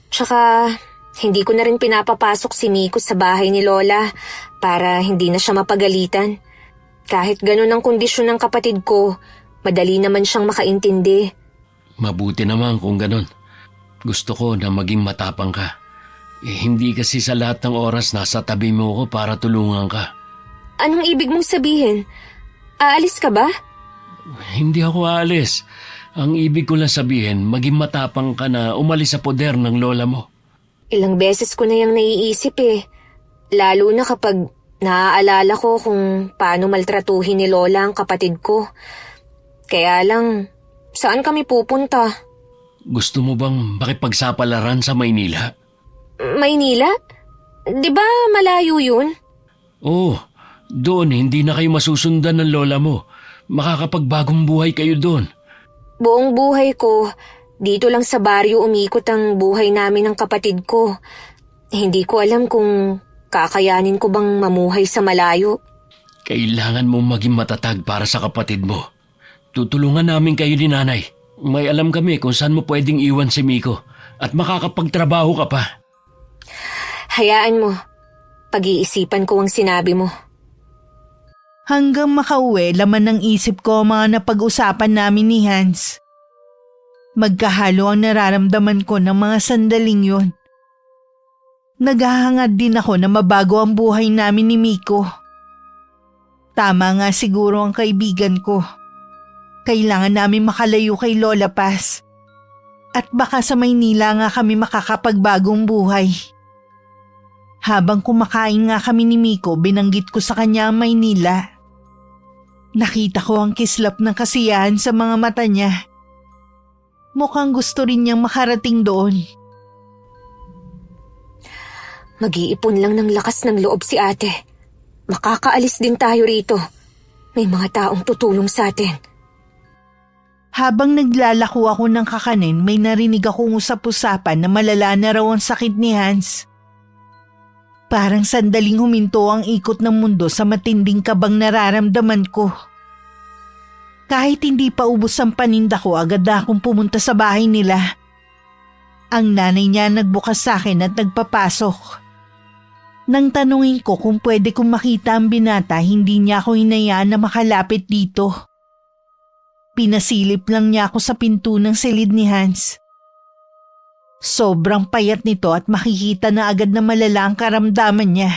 Tsaka hindi ko na rin pinapapasok si Miko sa bahay ni Lola para hindi na siya mapagalitan. Kahit ganun ang kondisyon ng kapatid ko, madali naman siyang makaintindi. Mabuti naman kung ganun. Gusto ko na maging matapang ka. Hindi kasi sa lahat ng oras nasa tabi mo ko para tulungan ka. Anong ibig mong sabihin? Aalis ka ba? Hindi ako aalis. Ang ibig ko lang sabihin, maging matapang ka na umalis sa poder ng lola mo. Ilang beses ko na yung naiisip Lalo na kapag naaalala ko kung paano maltratuhin ni Lola ang kapatid ko. Kaya lang, saan kami pupunta? Gusto mo bang makipagsapalaran sa Maynila? Maynila? Di ba malayo yun? Oo, doon hindi na kayo masusundan ng lola mo. Makakapagbagong buhay kayo doon. Buong buhay ko, dito lang sa baryo umikot ang buhay namin ng kapatid ko. Hindi ko alam kung kakayanin ko bang mamuhay sa malayo. Kailangan mong maging matatag para sa kapatid mo. Tutulungan namin kayo ni nanay. May alam kami kung saan mo pwedeng iwan si Miko at makakapagtrabaho ka pa. Hayaan mo. Pag-iisipan ko ang sinabi mo. Hanggang makauwi, laman ng isip ko ang mga napag-usapan namin ni Hans. Magkahalo ang nararamdaman ko ng mga sandaling yun. Naghahangad din ako na mabago ang buhay namin ni Miko. Tama nga siguro ang kaibigan ko. Kailangan namin makalayo kay Lola Paz. At baka sa Maynila nga kami makakapagbagong buhay. Habang kumakain nga kami ni Miko, binanggit ko sa kanya ang Maynila. Nakita ko ang kislap ng kasiyahan sa mga mata niya. Mukhang gusto rin niyang makarating doon. Mag-iipon lang ng lakas ng loob si ate. Makakaalis din tayo rito. May mga taong tutulong sa atin. Habang naglalako ako ng kakanin, may narinig akong usap-usapan na malala na raw ang sakit ni Hans. Parang sandaling huminto ang ikot ng mundo sa matinding kabang nararamdaman ko. Kahit hindi pa ubos ang paninda ko, agad na akong pumunta sa bahay nila. Ang nanay niya nagbukas sa akin at nagpapasok. Nang tanungin ko kung pwede kong makita ang binata, hindi niya ako hinayaan na makalapit dito. Pinasilip lang niya ako sa pinto ng silid ni Hans. Sobrang payat nito at makikita na agad na malala ang karamdaman niya.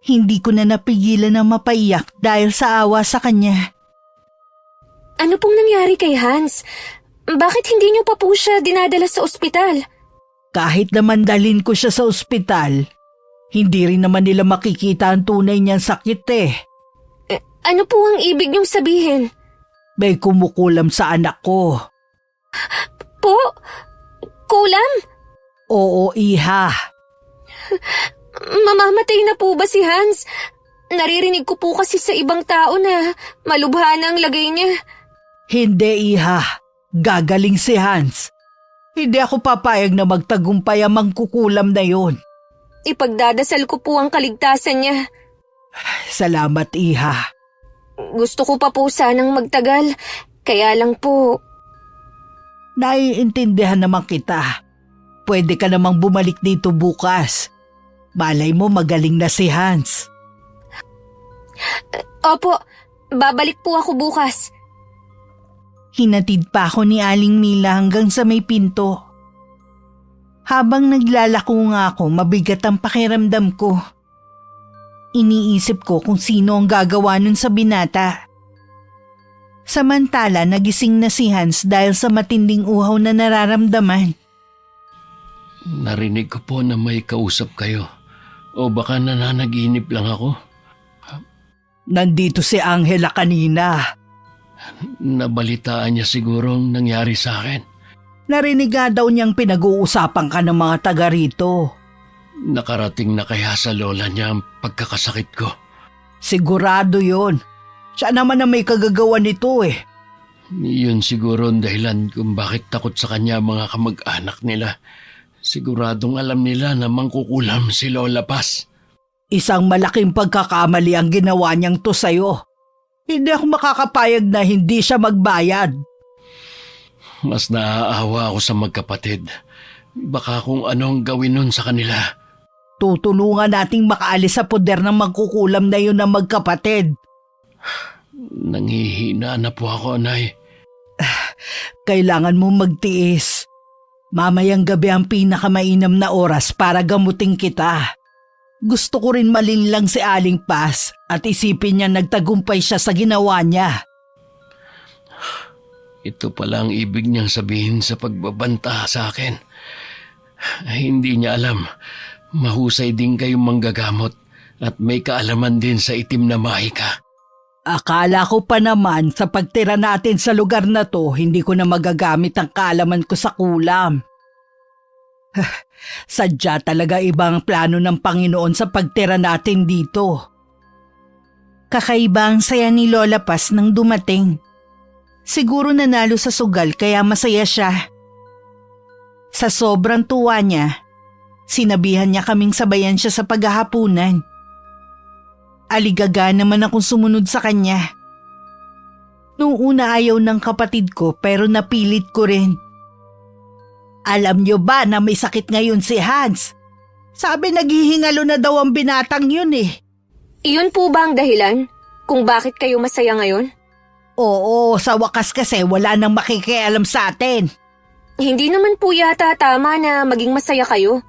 Hindi ko na napigilan na mapaiyak dahil sa awa sa kanya. Ano pong nangyari kay Hans? Bakit hindi niyo pa po siya dinadala sa ospital? Kahit naman dalhin ko siya sa ospital, hindi rin naman nila makikita ang tunay niyang sakit eh. Ano po ang ibig niyong sabihin? May kumukulam sa anak ko. Po? Kulam? Oo, iha. Mamamatay na po ba si Hans? Naririnig ko po kasi sa ibang tao na malubha na ang lagay niya. Hindi, iha. Gagaling si Hans. Hindi ako papayag na magtagumpay ang mangkukulam na yon. Ipagdadasal ko po ang kaligtasan niya. Salamat, iha. Gusto ko pa po sanang magtagal. Kaya lang po... Naiintindihan naman kita. Pwede ka namang bumalik dito bukas. Malay mo magaling na si Hans. Opo, babalik po ako bukas. Hinatid pa ako ni Aling Mila hanggang sa may pinto. Habang naglalako nga ako, mabigat ang pakiramdam ko. Iniisip ko kung sino ang gagawa nun sa binata. Samantala, nagising na si Hans dahil sa matinding uhaw na nararamdaman. Narinig ko po na may kausap kayo. O baka nananaginip lang ako? Nandito si Angela kanina. Nabalitaan niya siguro ang nangyari sa akin. Narinig nga daw niyang pinag-uusapan ka ng mga taga rito. Nakarating na kaya sa lola niya ang pagkakasakit ko? Sigurado yon. Siya naman na may kagagawa nito eh. Yun siguro ang dahilan kung bakit takot sa kanya mga kamag-anak nila. Siguradong alam nila na mangkukulam si Lola Paz. Isang malaking pagkakamali ang ginawa niyang to sa'yo. Hindi ako makakapayag na hindi siya magbayad. Mas naaawa ako sa magkapatid. Baka kung anong gawin nun sa kanila. Tutulungan nating makaalis sa poder ng magkukulam na yun ng magkapatid. Nanghihina na po ako, Nay. Kailangan mo magtiis. Mamayang gabi ang pinakamainam na oras para gamutin kita. Gusto ko rin malinlang si Aling Paz at isipin niya nagtagumpay siya sa ginawa niya. Ito pala ang ibig niyang sabihin sa pagbabanta sa akin. Hindi niya alam. Mahusay din kayong manggagamot at may kaalaman din sa itim na mahika. Akala ko pa naman sa pagtira natin sa lugar na to, hindi ko na magagamit ang kaalaman ko sa kulam. Sadya talaga ibang plano ng Panginoon sa pagtira natin dito. Kakaiba ang saya ni Lola Paz nang dumating. Siguro nanalo sa sugal kaya masaya siya. Sa sobrang tuwa niya, sinabihan niya kaming sabayan siya sa paghahapunan. Aligaga naman akong sumunod sa kanya. Noong una ayaw ng kapatid ko pero napilit ko rin. Alam niyo ba na may sakit ngayon si Hans? Sabi naghihingalo na daw ang binatang yun eh. Iyon po ba ang dahilan kung bakit kayo masaya ngayon? Oo, sa wakas kasi wala nang makikialam sa atin. Hindi naman po yata tama na maging masaya kayo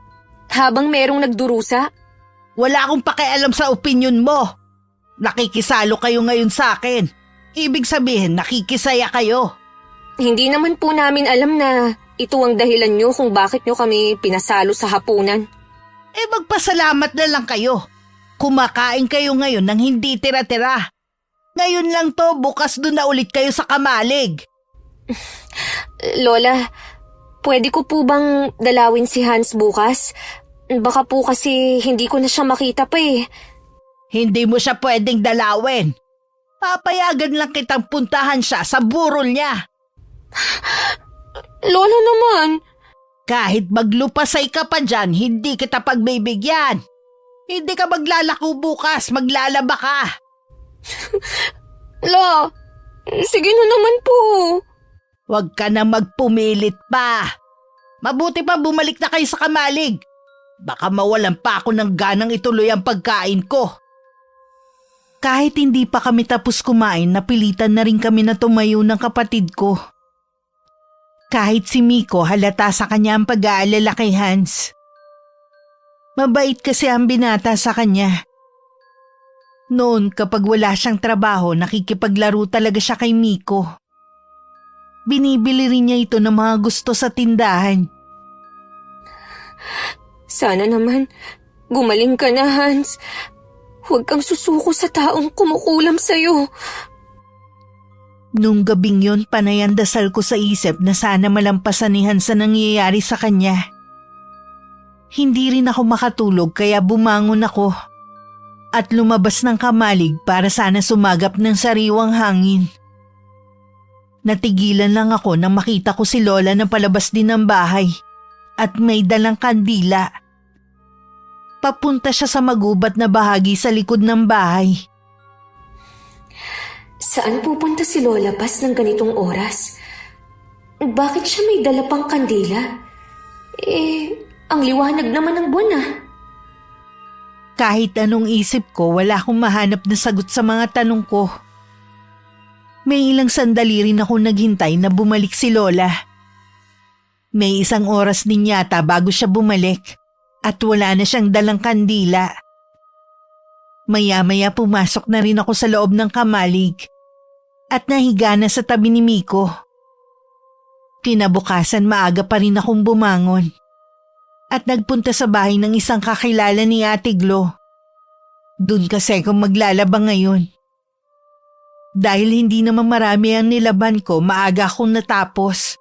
habang merong nagdurusa. Wala akong pakialam sa opinyon mo. Nakikisalo kayo ngayon sa akin. Ibig sabihin, nakikisaya kayo. Hindi naman po namin alam na ito ang dahilan nyo kung bakit nyo kami pinasalo sa hapunan. Magpasalamat na lang kayo. Kumakain kayo ngayon ng hindi tira-tira. Ngayon lang to, bukas doon na ulit kayo sa kamalig. Lola, pwede ko po bang dalawin si Hans bukas? Baka po kasi hindi ko na siya makita pa eh. Hindi mo siya pwedeng dalawin. Papayagan lang kitang puntahan siya sa burol niya. Lola naman. Kahit maglupasay ka pa dyan, hindi kita pagbibigyan. Hindi ka maglalako bukas, maglalaba ka. La, sige na naman po. Huwag ka na magpumilit pa. Mabuti pa bumalik na kayo sa kamalig. Baka mawalan pa ako ng ganang ituloy ang pagkain ko. Kahit hindi pa kami tapos kumain, napilitan na rin kami na tumayo ng kapatid ko. Kahit si Miko, halata sa kanya ang pag-aalala kay Hans. Mabait kasi ang binata sa kanya. Noon kapag wala siyang trabaho, nakikipaglaro talaga siya kay Miko. Binibili rin niya ito ng mga gusto sa tindahan. Sana naman, gumaling ka na, Hans. Huwag kang susuko sa taong kumukulam sa'yo. Nung gabing yon, panay ang dasal ko sa isip na sana malampasan ni Hans ang nangyayari sa kanya. Hindi rin ako makatulog kaya bumangon ako at lumabas ng kamalig para sana sumagap ng sariwang hangin. Natigilan lang ako nang makita ko si Lola na palabas din ng bahay at may dalang kandila. Papunta siya sa magubat na bahagi sa likod ng bahay. Saan pupunta si Lola Paz ng ganitong oras? Bakit siya may dala pang kandila? Ang liwanag naman ng buwan ah. Kahit anong isip ko, wala akong mahanap na sagot sa mga tanong ko. May ilang sandali rin ako naghintay na bumalik si Lola. May 1 oras din yata bago siya bumalik at wala na siyang dalang kandila. Maya-maya pumasok na rin ako sa loob ng kamalig at nahiga na sa tabi ni Miko. Kinabukasan maaga pa rin akong bumangon at nagpunta sa bahay ng isang kakilala ni Ate Glo. Doon kasi kung maglalaba ngayon. Dahil hindi naman marami ang nilaban ko, maaga akong natapos.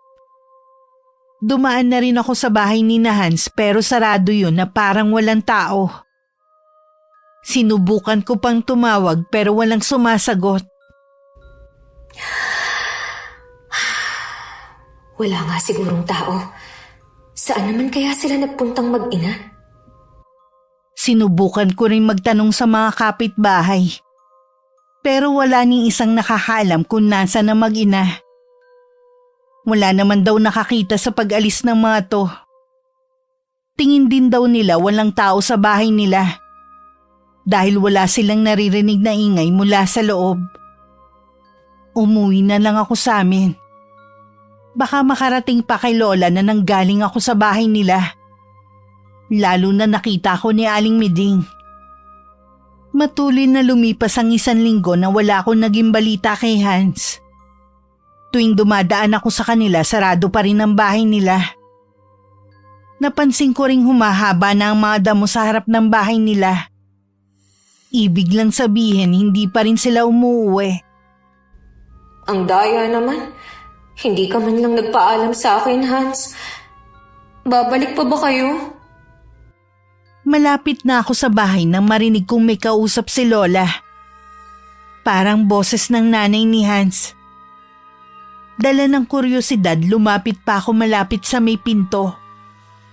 Dumaan na rin ako sa bahay ni Hans pero sarado yun na parang walang tao. Sinubukan ko pang tumawag pero walang sumasagot. Wala nga sigurong tao. Saan naman kaya sila nagpuntang mag-ina? Sinubukan ko rin magtanong sa mga kapitbahay. Pero wala ni isang nakakalam kung nasa na mag-ina. Wala naman daw nakakita sa pag-alis ng mga to. Tingin din daw nila walang tao sa bahay nila. Dahil wala silang naririnig na ingay mula sa loob. Umuwi na lang ako sa amin. Baka makarating pa kay Lola na nanggaling ako sa bahay nila. Lalo na nakita ko ni Aling Miding. Matuloy na lumipas ang 1 linggo na wala akong naging balita kay Hans. Tuwing dumadaan ako sa kanila, sarado pa rin ang bahay nila. Napansin ko ring humahaba na ang mga damo sa harap ng bahay nila. Ibig lang sabihin, hindi pa rin sila umuuwi. Ang daya naman. Hindi ka man lang nagpaalam sa akin, Hans. Babalik pa ba kayo? Malapit na ako sa bahay nang marinig kong may kausap si Lola. Parang boses ng nanay ni Hans. Dala ng kuryosidad, lumapit pa ako malapit sa may pinto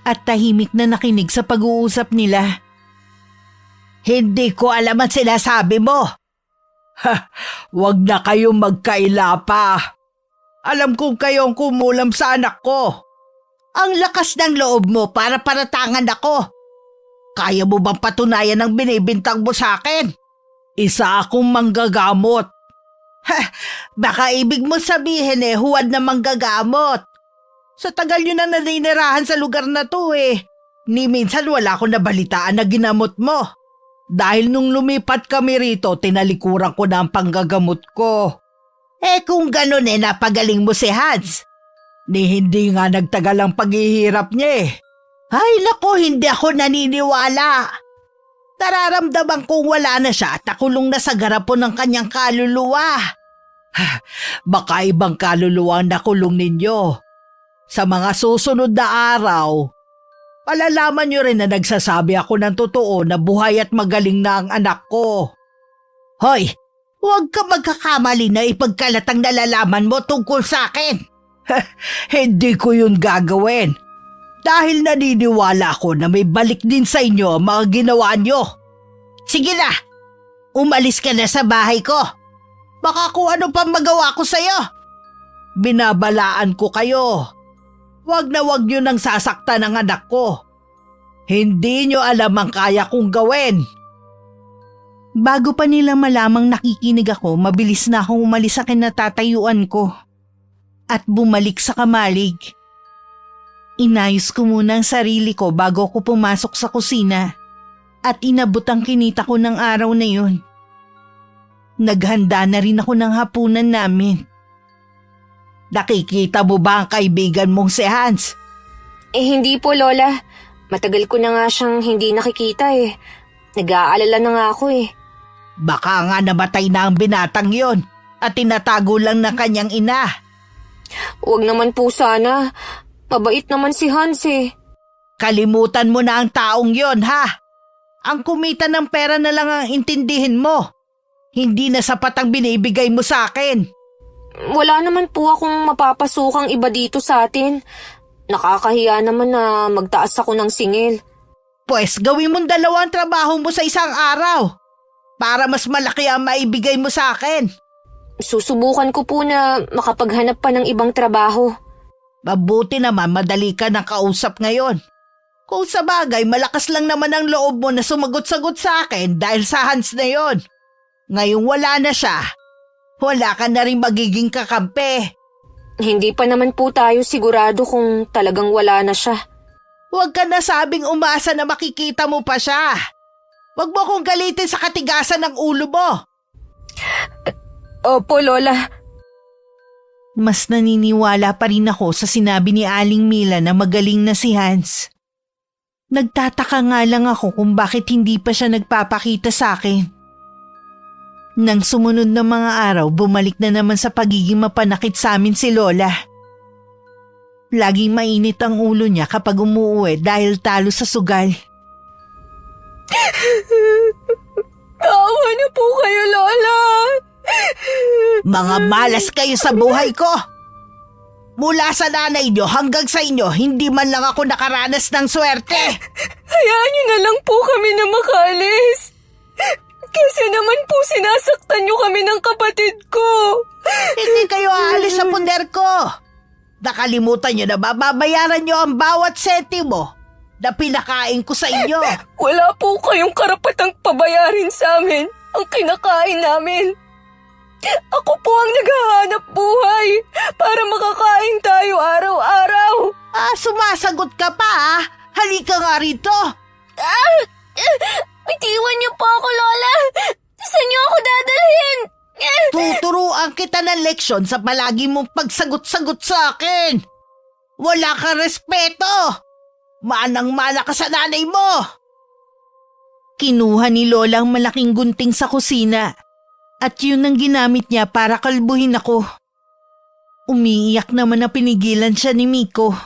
at tahimik na nakinig sa pag-uusap nila. Hindi ko alam ang sinasabi mo. Wag na kayong magkaila pa. Alam kong kayong kumulam sa anak ko. Ang lakas ng loob mo para paratangan ako. Kaya mo bang patunayan ang binibintang mo sa akin? Isa akong manggagamot. Baka ibig mo sabihin huwad na manggagamot. Sa tagal nyo na naninirahan sa lugar na to ni minsan wala akong nabalitaan na ginamot mo. Dahil nung lumipat kami rito, tinalikuran ko na ang panggagamot ko. Kung ganun napagaling mo si Hans. Hindi nga nagtagal ang paghihirap niya Ay nako, hindi ako naniniwala. Nararamdaman kong wala na siya at nakulong na sa garapon ng kanyang kaluluwa. Baka ibang kaluluwa ang nakulong ninyo. Sa mga susunod na araw, malalaman niyo rin na nagsasabi ako ng totoo na buhay at magaling na ang anak ko. Hoy, huwag ka magkakamali na ipagkalat ang nalalaman mo tungkol sa akin. Hindi ko yun gagawin. Dahil naniniwala ako na may balik din sa inyo ang mga ginawa nyo. Sige na, umalis ka na sa bahay ko. Baka kung ano pa magawa ko sa'yo. Binabalaan ko kayo. Wag na wag nyo nang sasaktan ang anak ko. Hindi nyo alam ang kaya kong gawin. Bago pa nila malamang nakikinig ako, mabilis na akong umalis sa kinatatayuan ko at bumalik sa kamalig. Inayos ko muna ang sarili ko bago ko pumasok sa kusina at inabot ang kinita ko ng araw na yun. Naghanda na rin ako ng hapunan namin. Nakikita mo ba ang kaibigan mong si Hans? Hindi po, Lola. Matagal ko na nga siyang hindi nakikita eh. Nag-aalala na nga ako eh. Baka nga namatay na ang binatang yon at tinatago lang ng kanyang ina. Huwag naman po sana. Mabait naman si Hans eh. Kalimutan mo na ang taong yon, ha? Ang kumita ng pera na lang ang intindihin mo. Hindi na sapat ang binibigay mo sa akin. Wala naman po akong mapapasukang iba dito sa atin. Nakakahiya naman na magtaas ako ng singil. Pwes gawin mong dalawang trabaho mo sa isang araw para mas malaki ang maibigay mo sa akin. Susubukan ko po na makapaghanap pa ng ibang trabaho. Mabuti naman madali ka ng kausap ngayon. Kung sa bagay, malakas lang naman ang loob mo na sumagot-sagot sa akin dahil sa Hans na yon. Ngayong wala na siya, wala ka na rin magiging kakampi. Hindi pa naman po tayo sigurado kung talagang wala na siya. Huwag ka na sabing umasa na makikita mo pa siya. Huwag mo kong galitin sa katigasan ng ulo mo. Opo, Lola. Mas naniniwala pa rin ako sa sinabi ni Aling Mila na magaling na si Hans. Nagtataka nga lang ako kung bakit hindi pa siya nagpapakita sa akin. Nang sumunod na mga araw, bumalik na naman sa pagiging mapanakit sa amin si Lola. Laging mainit ang ulo niya kapag umuuwi dahil talo sa sugal. Tawa na po kayo, Lola. Mga malas kayo sa buhay ko! Mula sa nanay niyo hanggang sa inyo, hindi man lang ako nakaranas ng swerte. Hayaan niyo na lang po kami na makaalis. Kasi naman po sinasaktan niyo kami ng kapatid ko. Hindi kayo aalis sa punder ko. Nakalimutan niyo na ba babayaran niyo ang bawat sentimo na pinakain ko sa inyo? Wala po kayong karapatang pabayarin sa amin ang kinakain namin. Ako po ang naghahanap buhay para makakain tayo araw-araw. Sumasagot ka pa ah. Halika nga rito. Bitiwan niyo po ako, Lola. Saan niyo ako dadalhin? Tuturuan kita ng leksyon sa palagi mong pagsagot-sagot sa akin. Wala kang respeto. Manang-mana ka sa nanay mo. Kinuha ni Lola ang malaking gunting sa kusina at yun ang ginamit niya para kalbuhin ako. Umiiyak naman na pinigilan siya ni Miko.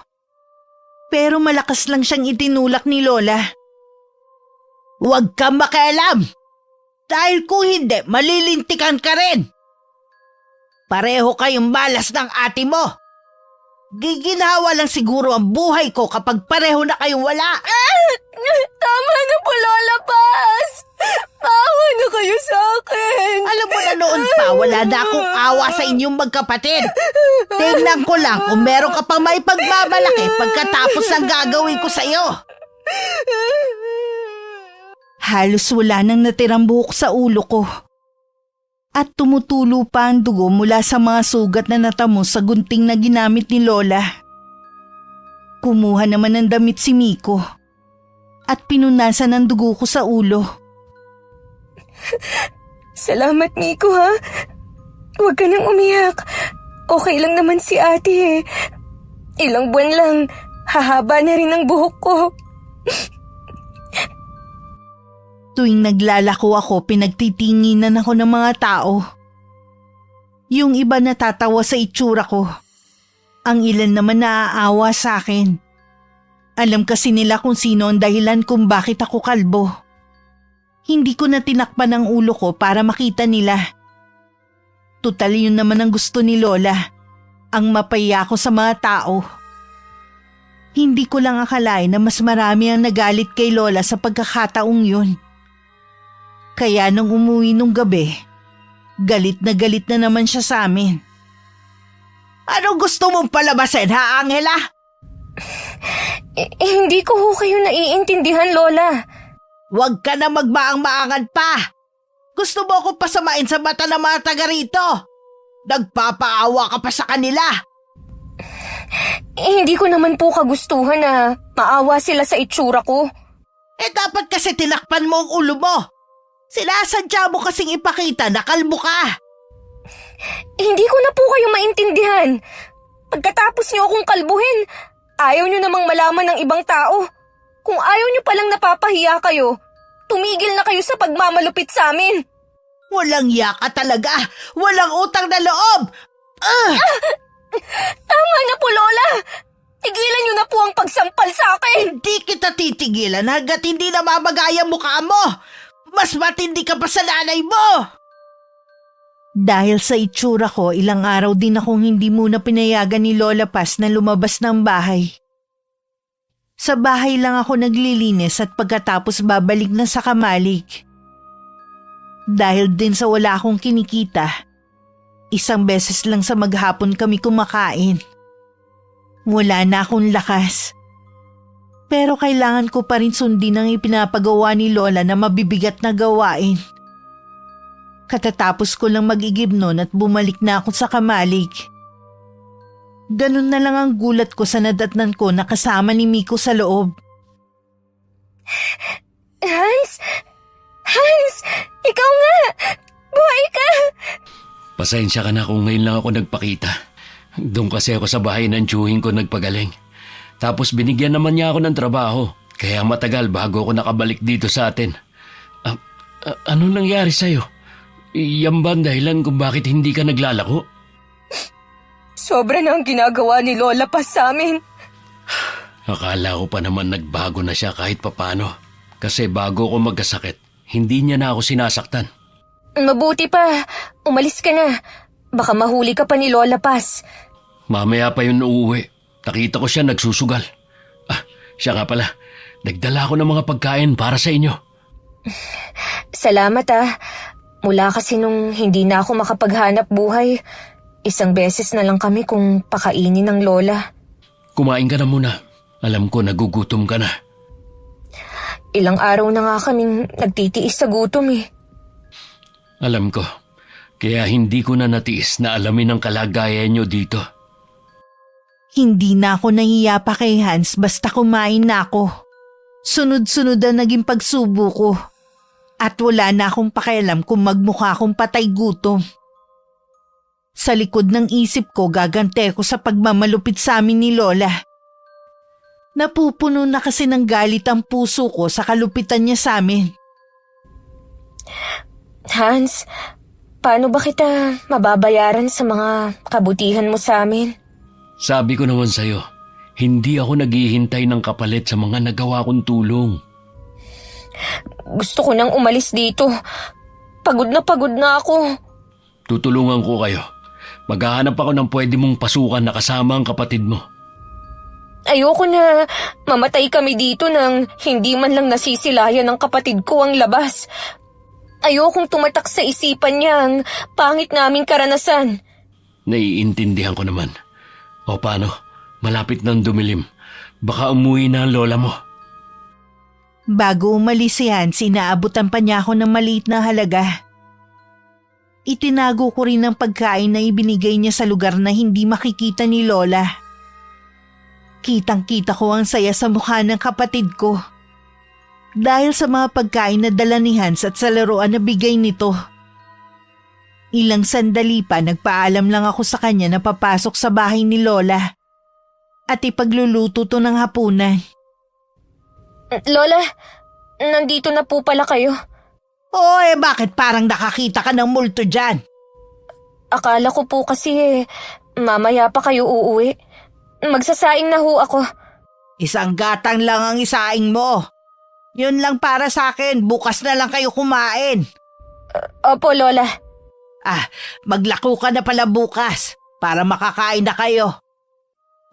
Pero malakas lang siyang itinulak ni Lola. Huwag kang makialam! Dahil kung hindi, malilintikan ka rin! Pareho kayong malas ng ate mo! Giginhawa lang siguro ang buhay ko kapag pareho na kayong wala! Tama na po, Lola Paz! Maawa na kayo sa akin! Alam mo na noon pa, wala na akong awa sa inyong magkapatid. Tingnan ko lang kung meron ka pang may pagmamalaki pagkatapos ng gagawin ko sa'yo. Halos wala nang natirang buhok sa ulo ko. At tumutulo pa ang dugo mula sa mga sugat na natamo sa gunting na ginamit ni Lola. Kumuha naman ng damit si Miko at pinunasan ang dugo ko sa ulo. Salamat, Miko, ha? Huwag ka nang umiyak. Okay lang naman si ate eh. Ilang buwan lang, hahaba na rin ang buhok ko. Tuwing naglalako ako, pinagtitinginan ako ng mga tao. Yung iba natatawa sa itsura ko. Ang ilan naman naaawa sa akin. Alam kasi nila kung sino ang dahilan kung bakit ako kalbo. Hindi ko na tinakpan ang ulo ko para makita nila. Tutal yun naman ang gusto ni Lola, ang mapaya ko sa mga tao. Hindi ko lang akalain na mas marami ang nagalit kay Lola sa pagkakataong yun. Kaya nung umuwi nung gabi, galit na naman siya sa amin. Ano gusto mong palabasin, ha, Angela? Hindi ko ho kayo naiintindihan, Lola. Huwag ka na magmaang-maangan pa. Gusto mo akong pasamain sa mata ng mga taga rito. Nagpapaawa ka pa sa kanila. Hindi ko naman po kagustuhan na maawa sila sa itsura ko. Dapat kasi tinakpan mo ang ulo mo. Sinasadya mo kasing ipakita na kalbo ka. Hindi ko na po kayo maintindihan. Pagkatapos niyo akong kalbuhin, ayaw niyo namang malaman ng ibang tao. Kung ayaw niyo palang napapahiya kayo, tumigil na kayo sa pagmamalupit sa amin. Walang yaka talaga. Walang utang na loob. Tama na po, Lola. Tigilan niyo na po ang pagsampal sa akin. Hindi kita titigilan hanggat hindi na mamagaya mukha mo. Mas matindi ka pa sa nanay mo. Dahil sa itsura ko, ilang araw din akong hindi muna pinayagan ni Lola Paz na lumabas ng bahay. Sa bahay lang ako naglilinis at pagkatapos babalik na sa kamalig. Dahil din sa wala akong kinikita, isang beses lang sa maghapon kami kumakain. Wala na akong lakas. Pero kailangan ko pa rin sundin ang ipinapagawa ni Lola na mabibigat na gawain. Katatapos ko lang mag-igib noon at bumalik na ako sa kamalig. Ganun na lang ang gulat ko sa nadatnan ko na kasama ni Miko sa loob. Hans! Hans! Ikaw nga! Buhay ka! Pasensya ka na kung ngayon lang ako nagpakita. Doon kasi ako sa bahay ng tiyuhin ko nagpagaling. Tapos binigyan naman niya ako ng trabaho. Kaya matagal bago ako nakabalik dito sa atin. Ano nangyari sa'yo? Yan ba ang dahilan kung bakit hindi ka naglalako? Sobra na ang ginagawa ni Lola Paz sa amin. Akala ko pa naman nagbago na siya kahit papano. Kasi bago ko magkasakit, hindi niya na ako sinasaktan. Mabuti pa. Umalis ka na. Baka mahuli ka pa ni Lola Paz. Mamaya pa yun uuwi. Nakita ko siya nagsusugal. Siya nga pala. Nagdala ako ng mga pagkain para sa inyo. Salamat Mula kasi nung hindi na ako makapaghanap buhay, isang beses na lang kami kung pakainin ng Lola. Kumain ka na muna. Alam ko nagugutom ka na. Ilang araw na nga kaming nagtitiis sa gutom Alam ko. Kaya hindi ko na natiis na alamin ang kalagayan niyo dito. Hindi na ako nahiya pa kay Hans basta kumain na ako. Sunod-sunod ang naging pagsubo ko. At wala na akong pakialam kung magmukha akong patay gutom. Sa likod ng isip ko gagante ko sa pagmamalupit sa amin ni Lola. Napupuno na kasi ng galit ang puso ko sa kalupitan niya sa amin. Hans, paano ba kita mababayaran sa mga kabutihan mo sa amin? Sabi ko naman sa'yo, hindi ako naghihintay ng kapalit sa mga nagawa kong tulong. Gusto ko nang umalis dito. Pagod na ako. Tutulungan ko kayo. Maghahanap ako ng pwede mong pasukan na kasama ang kapatid mo. Ayoko na mamatay kami dito nang hindi man lang nasisilayan ng kapatid ko ang labas. Ayokong tumatak sa isipan niya ang pangit naming karanasan. Naiintindihan ko naman. O paano? Malapit nang dumilim. Baka umuwi na ang lola mo. Bago umalis si Hans, inaabutan pa niya ako ng maliit na halaga. Itinago ko rin ang pagkain na ibinigay niya sa lugar na hindi makikita ni Lola. Kitang-kita ko ang saya sa mukha ng kapatid ko. Dahil sa mga pagkain na dala ni Hans at sa laruan na bigay nito. Ilang sandali pa nagpaalam lang ako sa kanya na papasok sa bahay ni Lola at ipagluluto to ng hapunan. Lola, nandito na po pala kayo. Bakit parang nakakita ka ng multo dyan? Akala ko po kasi mamaya pa kayo uuwi. Magsasaing na ho ako. Isang gatang lang ang isaing mo. Yun lang para sa akin, bukas na lang kayo kumain. Opo, Lola. Maglako ka na pala bukas para makakain na kayo.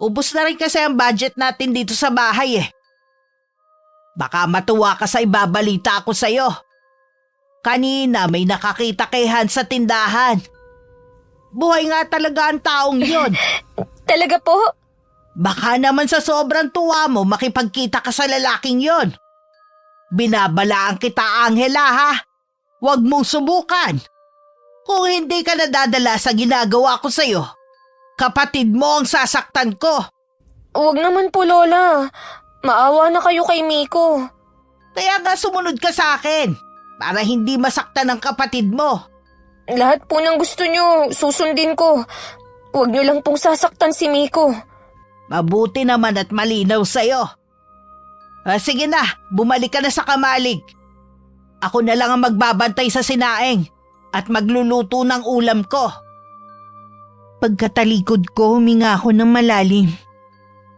Ubus na rin kasi ang budget natin dito sa bahay Baka matuwa ka sa ibabalita ako sa'yo. Kanina may nakakita kay Hans sa tindahan. Buhay nga talaga ang taong yun. Talaga po? Baka naman sa sobrang tuwa mo makipagkita ka sa lalaking yon. Binabalaan kita, Angela, ha? Huwag mong subukan. Kung hindi ka nadadala sa ginagawa ko sa'yo, kapatid mo ang sasaktan ko. Huwag naman po, Lola. Maawa na kayo kay Miko. Kaya nga sumunod ka sa akin. para hindi masaktan ang kapatid mo. Lahat po ng gusto nyo, susundin ko. Huwag nyo lang pong sasaktan si Miko. Mabuti naman at malinaw sa'yo. Sige na, bumalik ka na sa kamalig. Ako na lang ang magbabantay sa sinaing at magluluto ng ulam ko. Pagkatalikod ko, huminga ako ng malalim.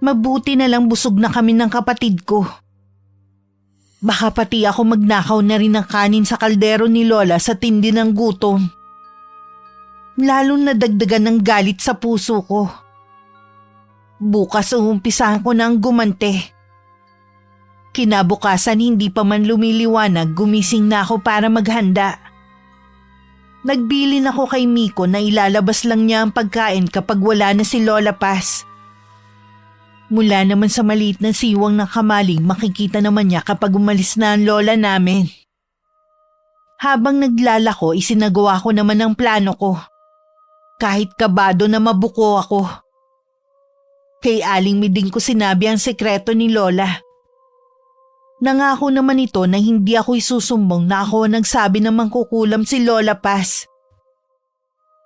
Mabuti na lang busog na kami ng kapatid ko. Baka pati ako magnakaw na rin ng kanin sa kaldero ni Lola sa tindi ng gutom. Lalong nadagdagan ng galit sa puso ko. Bukas umumpisahan ko na ang gumante. Kinabukasan hindi pa man lumiliwanag, gumising na ako para maghanda. Nagbilin ako kay Miko na ilalabas lang niya ang pagkain kapag wala na si Lola Paz. Mula naman sa maliit na siwang ng kamalig, makikita naman niya kapag umalis na ang lola namin. Habang naglalako, isinagawa ko naman ang plano ko. Kahit kabado na mabuko ako. Kay Aling Miding ko sinabi ang sekreto ni Lola. Nangako naman ito na hindi ako isusumbong na ako nagsabi na mangkukulam si Lola Paz.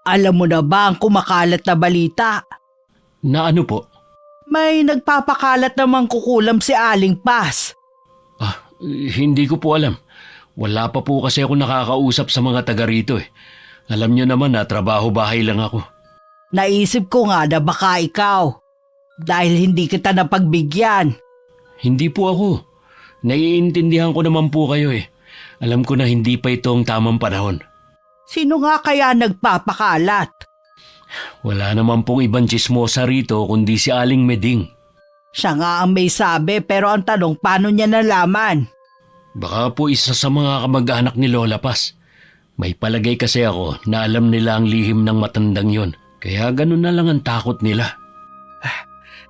Alam mo na ba ang kumakalat na balita? Na ano po? May nagpapakalat na mangkukulam si Aling Paz. Hindi ko po alam. Wala pa po kasi ako nakakausap sa mga taga rito eh. Alam niyo naman na trabaho-bahay lang ako. Naisip ko nga na baka ikaw. Dahil hindi kita napagbigyan. Hindi po ako. Naiintindihan ko naman po kayo eh. Alam ko na hindi pa ito ang tamang panahon. Sino nga kaya nagpapakalat? Wala naman pong ibang tsismosa rito kundi si Aling Meding. Siya nga ang may sabi pero ang tanong paano niya nalaman? Baka po isa sa mga kamag-anak ni Lola Paz. May palagay kasi ako na alam nila ang lihim ng matandang yon. Kaya ganun na lang ang takot nila.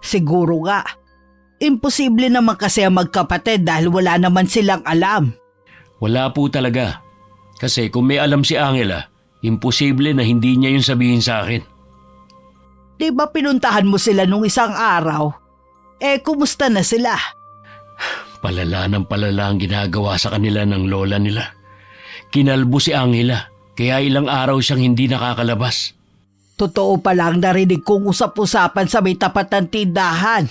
Siguro nga. Imposible naman kasi ang magkapatid dahil wala naman silang alam. Wala po talaga. Kasi kung may alam si Angela, imposible na hindi niya yun sabihin sa akin. Di ba pinuntahan mo sila nung isang araw? Kumusta na sila? Palala ng palala ang ginagawa sa kanila ng lola nila. Kinalbo si Angela, kaya ilang araw siyang hindi nakakalabas. Totoo palang narinig kong usap-usapan sa may tapat ng tindahan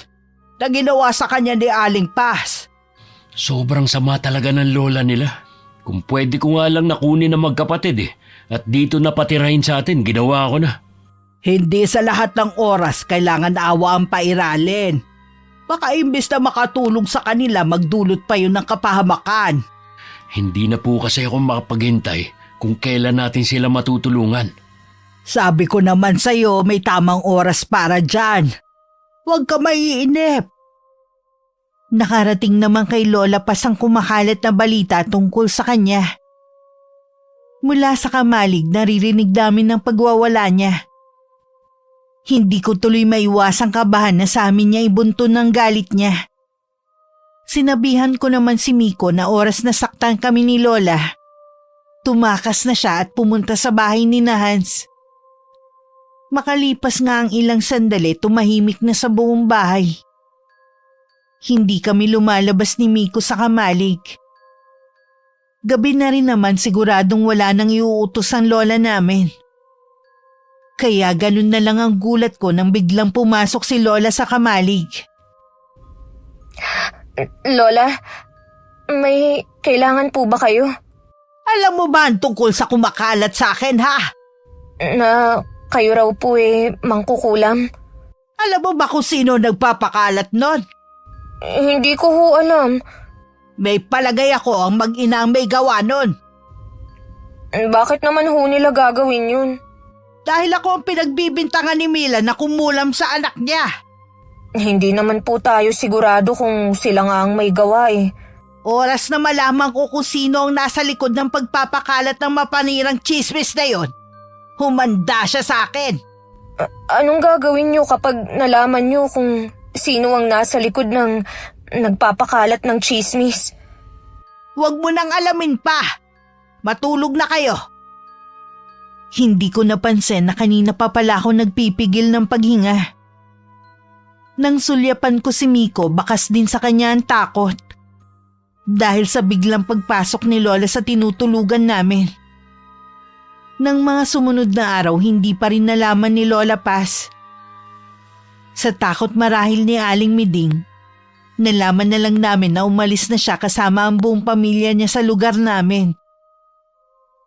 na ginawa sa kanya ni Aling Paz. Sobrang sama talaga ng lola nila. Kung pwede ko nga lang nakunin na magkapatid at dito na patirahin sa atin, ginawa ko na. Hindi sa lahat ng oras kailangan awa ang pairalin. Baka imbes na makatulong sa kanila, magdulot pa yun ng kapahamakan. Hindi na po kasi ako makapaghintay kung kailan natin sila matutulungan. Sabi ko naman sa'yo, may tamang oras para dyan. Huwag ka maiinip. Nakarating naman kay Lola Paz ang kumakalat na balita tungkol sa kanya. Mula sa kamalig, naririnig namin ang pagwawala niya. Hindi ko tuloy maiwasang kabahan na sa amin niya ibunto ng galit niya. Sinabihan ko naman si Miko na oras na saktan kami ni Lola. Tumakas na siya at pumunta sa bahay ni Hans. Makalipas nga ang ilang sandali, tumahimik na sa buong bahay. Hindi kami lumalabas ni Miko sa kamalig. Gabi na rin naman siguradong wala nang iuutos ang lola namin. Kaya ganun na lang ang gulat ko nang biglang pumasok si Lola sa kamalig. Lola, may kailangan po ba kayo? Alam mo ba ang tungkol sa kumakalat sa akin, ha? Na kayo raw po mangkukulam? Alam mo ba kung sino nagpapakalat nun? Hindi ko ho alam. May palagay ako ang mag-ina ang may gawa nun. Bakit naman ho nila gagawin yun? Dahil ako ang pinagbibintangan ni Mila na kumulam sa anak niya. Hindi naman po tayo sigurado kung sila nga ang may gawa Oras na malaman ko kung sino ang nasa likod ng pagpapakalat ng mapanirang chismis na yon. Humanda siya sa akin. Anong gagawin niyo kapag nalaman niyo kung sino ang nasa likod ng nagpapakalat ng chismis? Huwag mo nang alamin pa. Matulog na kayo. Hindi ko napansin na kanina pa pala ako nagpipigil ng paghinga. Nang sulyapan ko si Miko, bakas din sa kanya ang takot. dahil sa biglang pagpasok ni Lola sa tinutulugan namin. Nang mga sumunod na araw, hindi pa rin nalaman ni Lola Paz. Sa takot marahil ni Aling Miding, nalaman na lang namin na umalis na siya kasama ang buong pamilya niya sa lugar namin.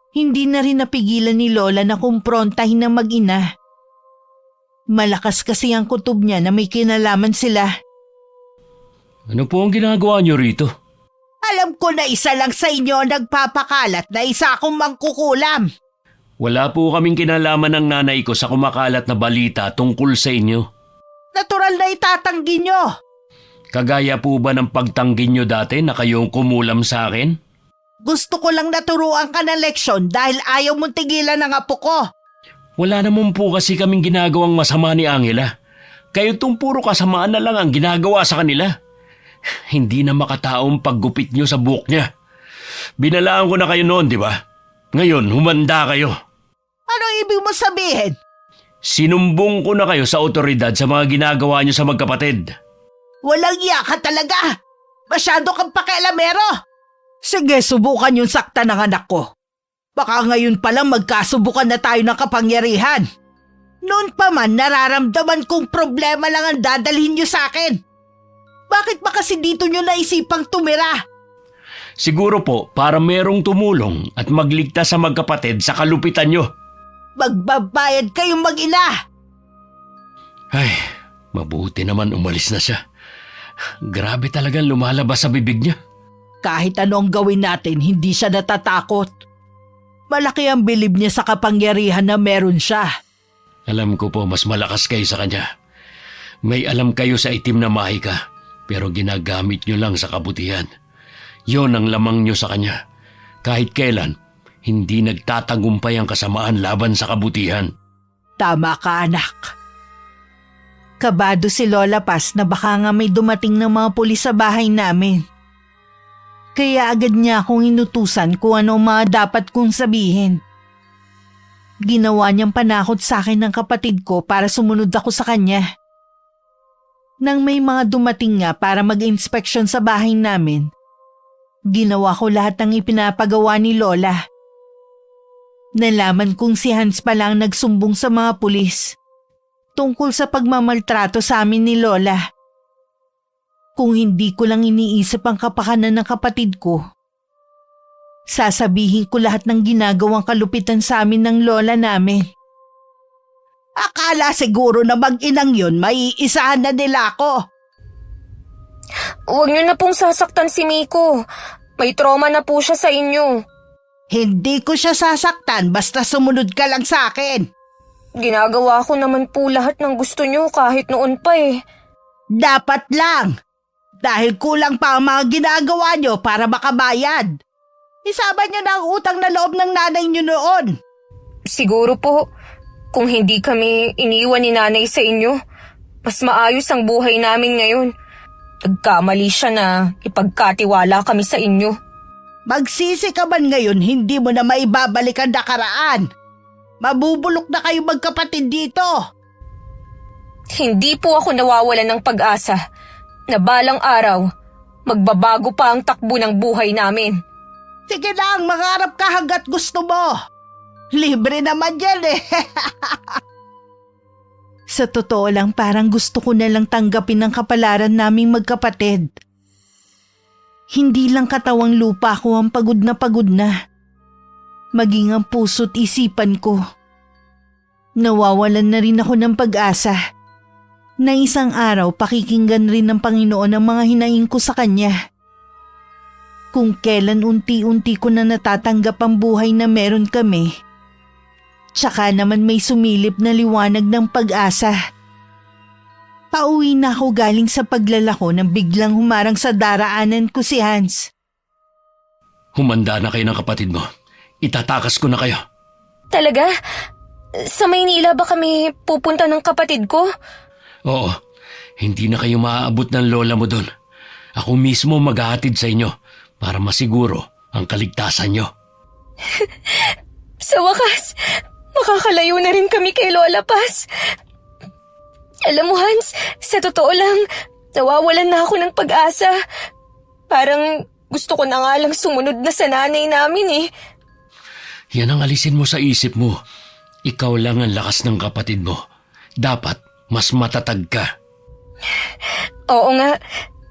Hindi na rin napigilan ni Lola na kumprontahin ng mag-ina. Malakas kasi ang kutob niya na may kinalaman sila. Ano po ang ginagawa niyo rito? Alam ko na isa lang sa inyo ang nagpapakalat na isa akong mangkukulam. Wala po kaming kinalaman ng nanay ko sa kumakalat na balita tungkol sa inyo. Natural na itatanggi nyo. Kagaya po ba ng pagtanggi niyo dati na kayong kumulam sa akin? Gusto ko lang naturuan ka ng leksyon dahil ayaw mong tigilan ang apo ko. Wala naman po kasi kaming ginagawang masama ni Angela. Kayo tong puro kasamaan na lang ang ginagawa sa kanila. Hindi na makataong paggupit niyo sa buhok niya. Binalaan ko na kayo noon, di ba? Ngayon, humanda kayo. Ano ibig mo sabihin? Sinumbong ko na kayo sa otoridad sa mga ginagawa niyo sa magkapatid. Walang iya ka talaga. Masyado kang pakialamero. Sige, subukan yung sakta ng anak ko. Baka ngayon pa lang magkasubukan na tayo ng kapangyarihan. Noon pa man nararamdaman kong problema lang ang dadalhin niyo sa akin. Bakit ba kasi dito niyo naisipang tumira? Siguro po para merong tumulong at magligtas sa magkapatid sa kalupitan niyo. Magbabayad kayong mag-ina. Ay, mabuti naman umalis na siya. Grabe talagang lumalabas sa bibig niya. Kahit ano ang gawin natin, hindi siya natatakot. Malaki ang bilib niya sa kapangyarihan na meron siya. Alam ko po mas malakas kayo sa kanya. May alam kayo sa itim na mahika, pero ginagamit niyo lang sa kabutihan. Yon ang lamang niyo sa kanya. Kahit kailan, hindi nagtatagumpay ang kasamaan laban sa kabutihan. Tama ka, anak. Kabado si Lola Paz na baka nga may dumating ng mga pulis sa bahay namin. Kaya agad niya akong inutusan kung ano ang mga dapat kong sabihin. Ginawa niyang panakot sa akin ng kapatid ko para sumunod ako sa kanya. Nang may mga dumating nga para mag-inspeksyon sa bahay namin, ginawa ko lahat ng ipinapagawa ni Lola. Nalaman kong si Hans pa lang nagsumbong sa mga pulis tungkol sa pagmamaltrato sa amin ni Lola. Kung hindi ko lang iniisip ang kapakanan ng kapatid ko, sasabihin ko lahat ng ginagawang kalupitan sa amin ng lola namin. Akala siguro na mag-inang yun, maiisahan na nila ako. Huwag niyo na pong sasaktan si Miko. May trauma na po siya sa inyo. Hindi ko siya sasaktan basta sumunod ka lang sa akin. Ginagawa ko naman po lahat ng gusto niyo kahit noon pa eh. Dapat lang. Dahil kulang pa ang mga ginagawa niyo para makabayad. Isama niyo na ang utang na loob ng nanay niyo noon. Siguro po, kung hindi kami iniwan ni nanay sa inyo, mas maayos ang buhay namin ngayon. Nagkamali siya na ipagkatiwala kami sa inyo. Magsisi ka man ngayon, hindi mo na maibabalik ang nakaraan. Mabubulok na kayo magkapatid dito. Hindi po ako nawawalan ng pag-asa na balang araw, magbabago pa ang takbo ng buhay namin. Sige lang, mangarap ka hanggat gusto mo. Libre naman yan eh. Sa totoo lang, parang gusto ko na lang tanggapin ang kapalaran naming magkapatid. Hindi lang katawang lupa ko ang pagod na. Maging ang puso't isipan ko. Nawawalan na rin ako ng pag-asa. Na isang araw pakikinggan rin ng Panginoon ang mga hinaing ko sa Kanya. Kung kailan unti-unti ko na natatanggap ang buhay na meron kami, tsaka naman may sumilip na liwanag ng pag-asa. Pauwi na ako galing sa paglalako nang biglang humarang sa daraanan ko si Hans. Humanda na kayo ng kapatid mo. Itatakas ko na kayo. Talaga? Sa Maynila ba kami pupunta ng kapatid ko? Oo, hindi na kayo maaabot ng lola mo doon. Ako mismo maghahatid sa inyo para masiguro ang kaligtasan nyo. Sa wakas, makakalayo na rin kami kay Lola Paz. Alam mo Hans, sa totoo lang, nawawalan na ako ng pag-asa. Parang Gusto ko na nga lang sumunod na sa nanay namin eh. Yan ang alisin mo sa isip mo. Ikaw lang ang lakas ng kapatid mo. Dapat mas matatag ka. Oo nga,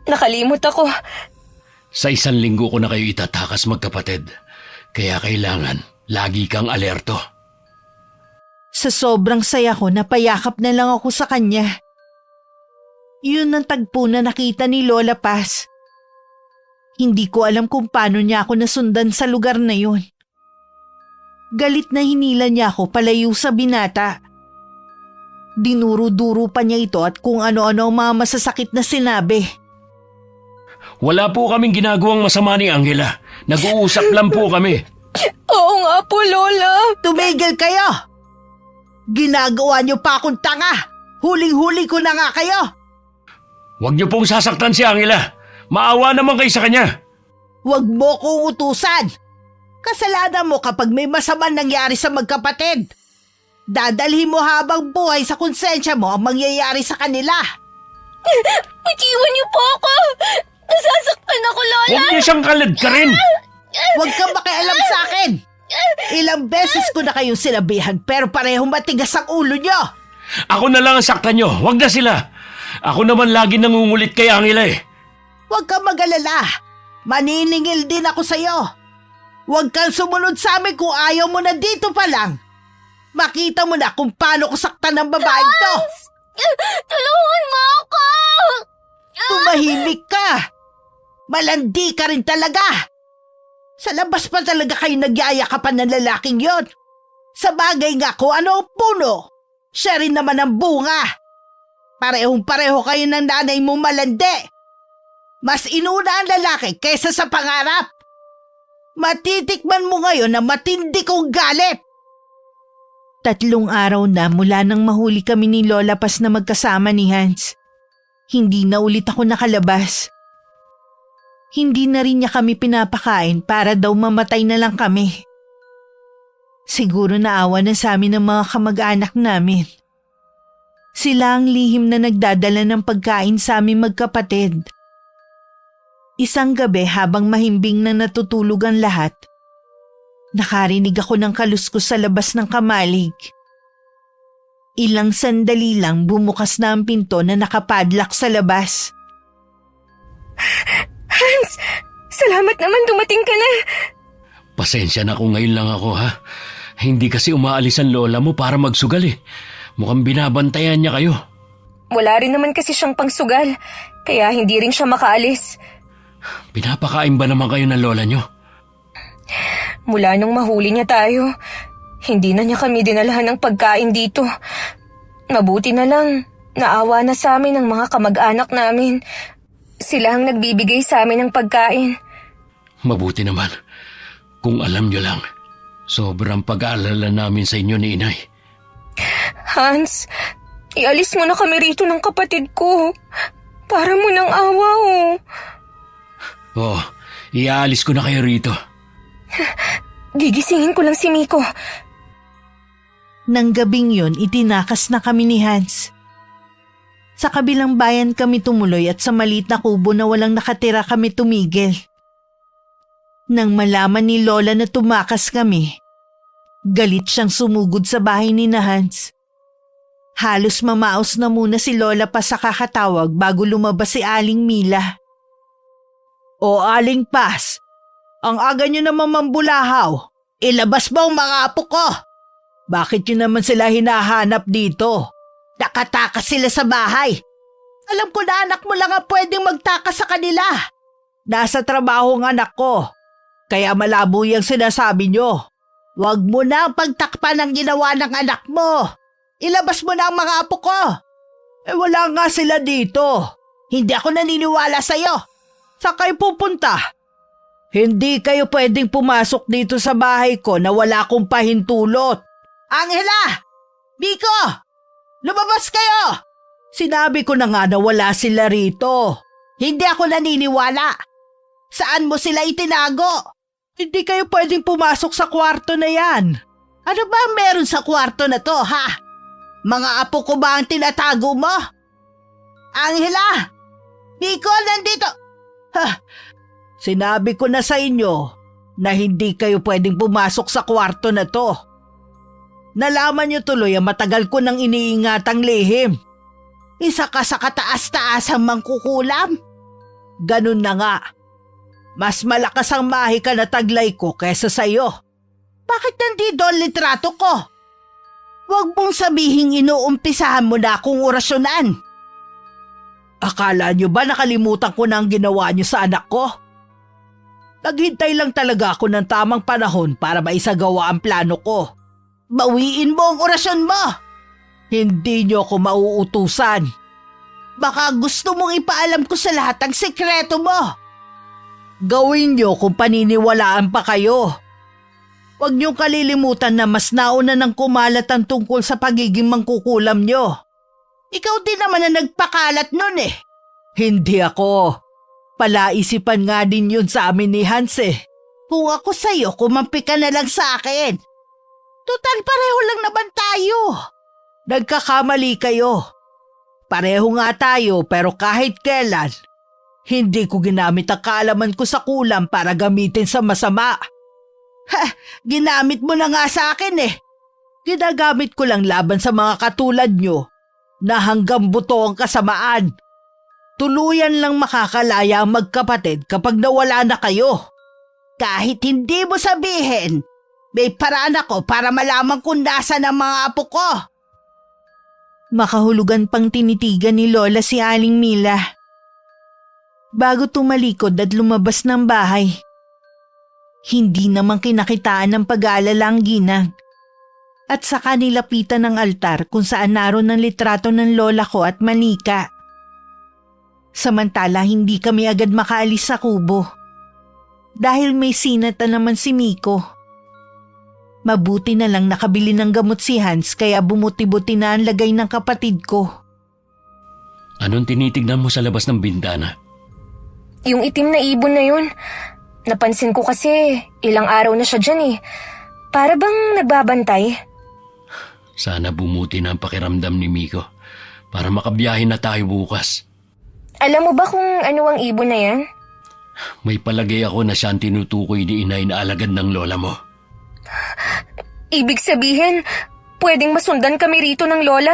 nakalimot ako. Sa 1 linggo ko na kayo itatakas magkapatid. Kaya kailangan lagi kang alerto. Sa sobrang saya ko, napayakap na lang ako sa kanya. Yun ang tagpo na nakita ni Lola Paz. Hindi ko alam kung paano niya ako nasundan sa lugar na yun. Galit na hinila niya ako palayo sa binata. Dinuro-duro pa niya ito at kung ano-ano ang mga masasakit na sinabi. Wala po kaming ginagawang masama ni Angela. Nag-uusap lang po kami. Oo nga po, Lola. Tumigil kayo! Ginagawa niyo pa akong tanga! Huling-huli ko na nga kayo! Huwag niyo pong sasaktan si Angela. Maawa naman kayo sa kanya. Huwag mo kong utusan! Kasalanan mo kapag may masamang nangyari sa magkapatid. Dadalhin mo habang buhay sa konsensya mo ang mangyayari sa kanila. Iwan niyo po ako. Nasasaktan ako, Lola. Huwag niyo siyang kalad ka rin. Huwag kang makialam sa akin. Ilang beses ko na kayong sinabihan pero parehong matigas ang ulo niyo. Ako na lang ang saktan niyo. Huwag na sila. Ako naman lagi nangungulit kay Angela eh. Huwag kang mag-alala. Maniningil din ako sa'yo. Huwag kang sumunod sa amin kung ayaw mo na dito pa lang. Makita mo na kung paano ko saktan ng babaeng to. Tulungan mo ako. Tumahimik ka. Malandi ka rin talaga. Sa labas pa talaga kayo nagyayakapan ng lalaking yon. Sa bagay nga kung ano ang puno, siya rin naman ang bunga. Parehong-pareho kayo ng nanay mo malandi. Mas inuna ang lalaki kaysa sa pangarap. Matitikman mo ngayon na matindi kong galit. 3 araw na mula nang mahuli kami ni Lola Paz na magkasama ni Hans. Hindi na ulit ako nakalabas. Hindi na rin niya kami pinapakain para daw mamatay na lang kami. Siguro naawa na sa amin ng mga kamag-anak namin. Sila ang lihim na nagdadala ng pagkain sa aming magkapatid. Isang gabi habang mahimbing na natutulog ang lahat, nakarinig ako ng kaluskos sa labas ng kamalig. Ilang sandali lang bumukas na ang pinto na nakapadlock sa labas. Hans, salamat naman dumating ka na. Pasensya na kung ngayon lang ako ha. Hindi kasi umaalis ang lola mo para magsugal eh. Mukhang binabantayan niya kayo. Wala rin naman kasi siyang pangsugal, kaya hindi rin siya makaalis. Pinapakain ba naman kayo ng lola niyo? Mula nung mahuli niya tayo, hindi na niya kami dinalahan ng pagkain dito. Mabuti na lang, naawa na sa amin ang mga kamag-anak namin. Sila ang nagbibigay sa amin ng pagkain. Mabuti naman. Kung alam niyo lang, sobrang pag-aalala namin sa inyo ni Inay. Hans, ialis mo na kami rito ng kapatid ko. Para mo ng awa oh. Oo, iaalis ko na kayo rito. Gigisingin ko lang si Miko. Nang gabing yun, itinakas na kami ni Hans. Sa kabilang bayan kami tumuloy at sa maliit na kubo na walang nakatira kami tumigil. Nang malaman ni Lola na tumakas kami, galit siyang sumugod sa bahay ni na Hans. Halos mamaos na muna si Lola pa sa kakatawag bago lumabas si Aling Mila. O Aling Paz, ang aga niyo naman mambulahaw. Ilabas ba ang mga apo ko? Bakit yun naman sila hinahanap dito? Nakatakas sila sa bahay. Alam ko na anak mo lang ang pwedeng magtakas sa kanila. Nasa trabaho ang anak ko. Kaya malabo yung sinasabi nyo. Huwag mo na ang pagtakpan ng ginawa ng anak mo. Ilabas mo na ang mga apo ko. Wala nga sila dito. Hindi ako naniniwala sa'yo. Saan kayo pupunta? Hindi kayo pwedeng pumasok dito sa bahay ko na wala akong pahintulot. Angela! Miko! Lumabas kayo! Sinabi ko na nga na wala sila rito. Hindi ako naniniwala. Saan mo sila itinago? Hindi kayo pwedeng pumasok sa kwarto na yan. Ano ba ang meron sa kwarto na to, ha? Mga apo ko ba ang tinatago mo? Angela! Miko, nandito! Sinabi ko na sa inyo na hindi kayo pwedeng pumasok sa kwarto na to. Nalaman niyo tuloy ang matagal ko nang iniingatang lihim. Isa ka sa kataas-taasang mangkukulam. Ganun na nga. Mas malakas ang mahika na taglay ko kesa sa'yo. Bakit nandito ang litrato ko? Huwag mong sabihing inuumpisahan mo na akong orasyonan. Akala niyo ba nakalimutan ko na ang ginawa niyo sa anak ko? Naghintay lang talaga ako ng tamang panahon para maisagawa ang plano ko. Bawiin mo ang orasyon mo! Hindi niyo ako mauutusan. Baka gusto mong ipaalam ko sa lahat ang sekreto mo. Gawin niyo kung paniniwalaan pa kayo. Huwag niyong kalilimutan na mas nauna nang kumalat ang tungkol sa pagiging mangkukulam niyo. Ikaw din naman na nagpakalat nun eh. Hindi ako. Palaisipan nga din yun sa amin ni Hans eh. Kung ako sa'yo, kumampi ka na lang sa akin. Total pareho lang naman tayo. Nagkakamali kayo. Pareho nga tayo pero kahit kailan, hindi ko ginamit ang kaalaman ko sa kulam para gamitin sa masama. Ginamit mo na nga sa akin eh. Ginagamit ko lang laban sa mga katulad nyo na hanggang buto ang kasamaan. Tuluyan lang makakalaya ang magkapatid kapag nawala na kayo. Kahit hindi mo sabihin, may paraan ako para malaman kung nasa ng mga apo ko. Makahulugan pang tinitigan ni Lola si Aling Mila. Bago tumalikod at lumabas ng bahay, hindi naman kinakitaan ng pag-aalala ang ginang. At saka nilapitan ng altar kung saan naroon ang litrato ng lola ko at manika. Samantala hindi kami agad makaalis sa kubo. Dahil may sinata naman si Miko. Mabuti na lang nakabili ng gamot si Hans kaya bumuti-buti na ang lagay ng kapatid ko. Anong tinitignan mo sa labas ng bintana? Yung itim na ibon na yun. Napansin ko kasi ilang araw na siya dyan eh. Para bang nagbabantay? Sana bumuti na ang pakiramdam ni Miko para makabiyahe na tayo bukas. Alam mo ba kung ano ang ibon na yan? May palagay ako na siya ang tinutukoy ni inay na alagad ng lola mo. Ibig sabihin, pwedeng masundan kami rito ng lola?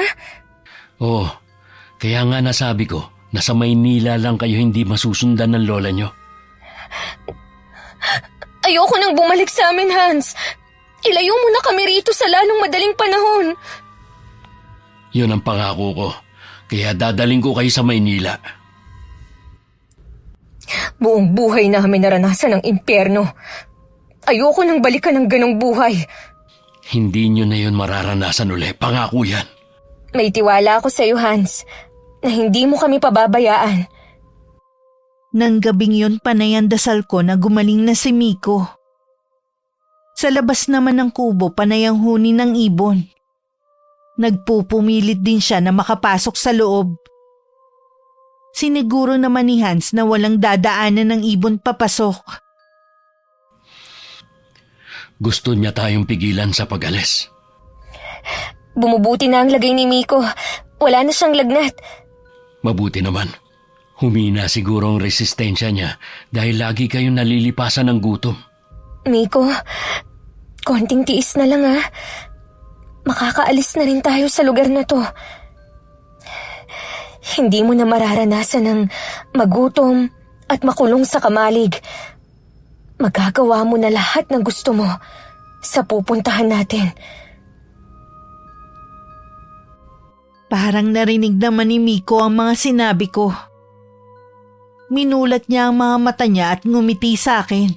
Oo, kaya nga nasabi ko na sa Maynila lang kayo hindi masusundan ng lola nyo. Ayoko nang bumalik sa amin, Hans. Ilayo mo na kami rito sa lalong madaling panahon. Yun ang pangako ko, kaya dadaling ko kayo sa Maynila. Buong buhay namin naranasan ang impyerno. Ayoko nang balikan ng ganong buhay. Hindi nyo na yun mararanasan uli, pangako yan. May tiwala ako sa iyo, Hans, na hindi mo kami pababayaan. Nang gabing yun panay ang dasal ko na gumaling na si Miko. Sa labas naman ng kubo panay ang huni ng ibon. Nagpupumilit din siya na makapasok sa loob. Siniguro naman ni Hans na walang dadaanan ng ibon papasok. Gusto niya tayong pigilan sa pag-alis. Bumubuti na ang lagay ni Miko. Wala na siyang lagnat. Mabuti naman. Humina siguro ang resistensya niya dahil lagi kayong nalilipasan ng gutom. Miko, konting tiis na lang ha. Makakaalis na rin tayo sa lugar na to. Hindi mo na mararanasan ng magutom at makulong sa kamalig. Magagawa mo na lahat ng gusto mo sa pupuntahan natin. Parang narinig naman ni Miko ang mga sinabi ko. Minulat niya ang mga mata niya at ngumiti sa akin.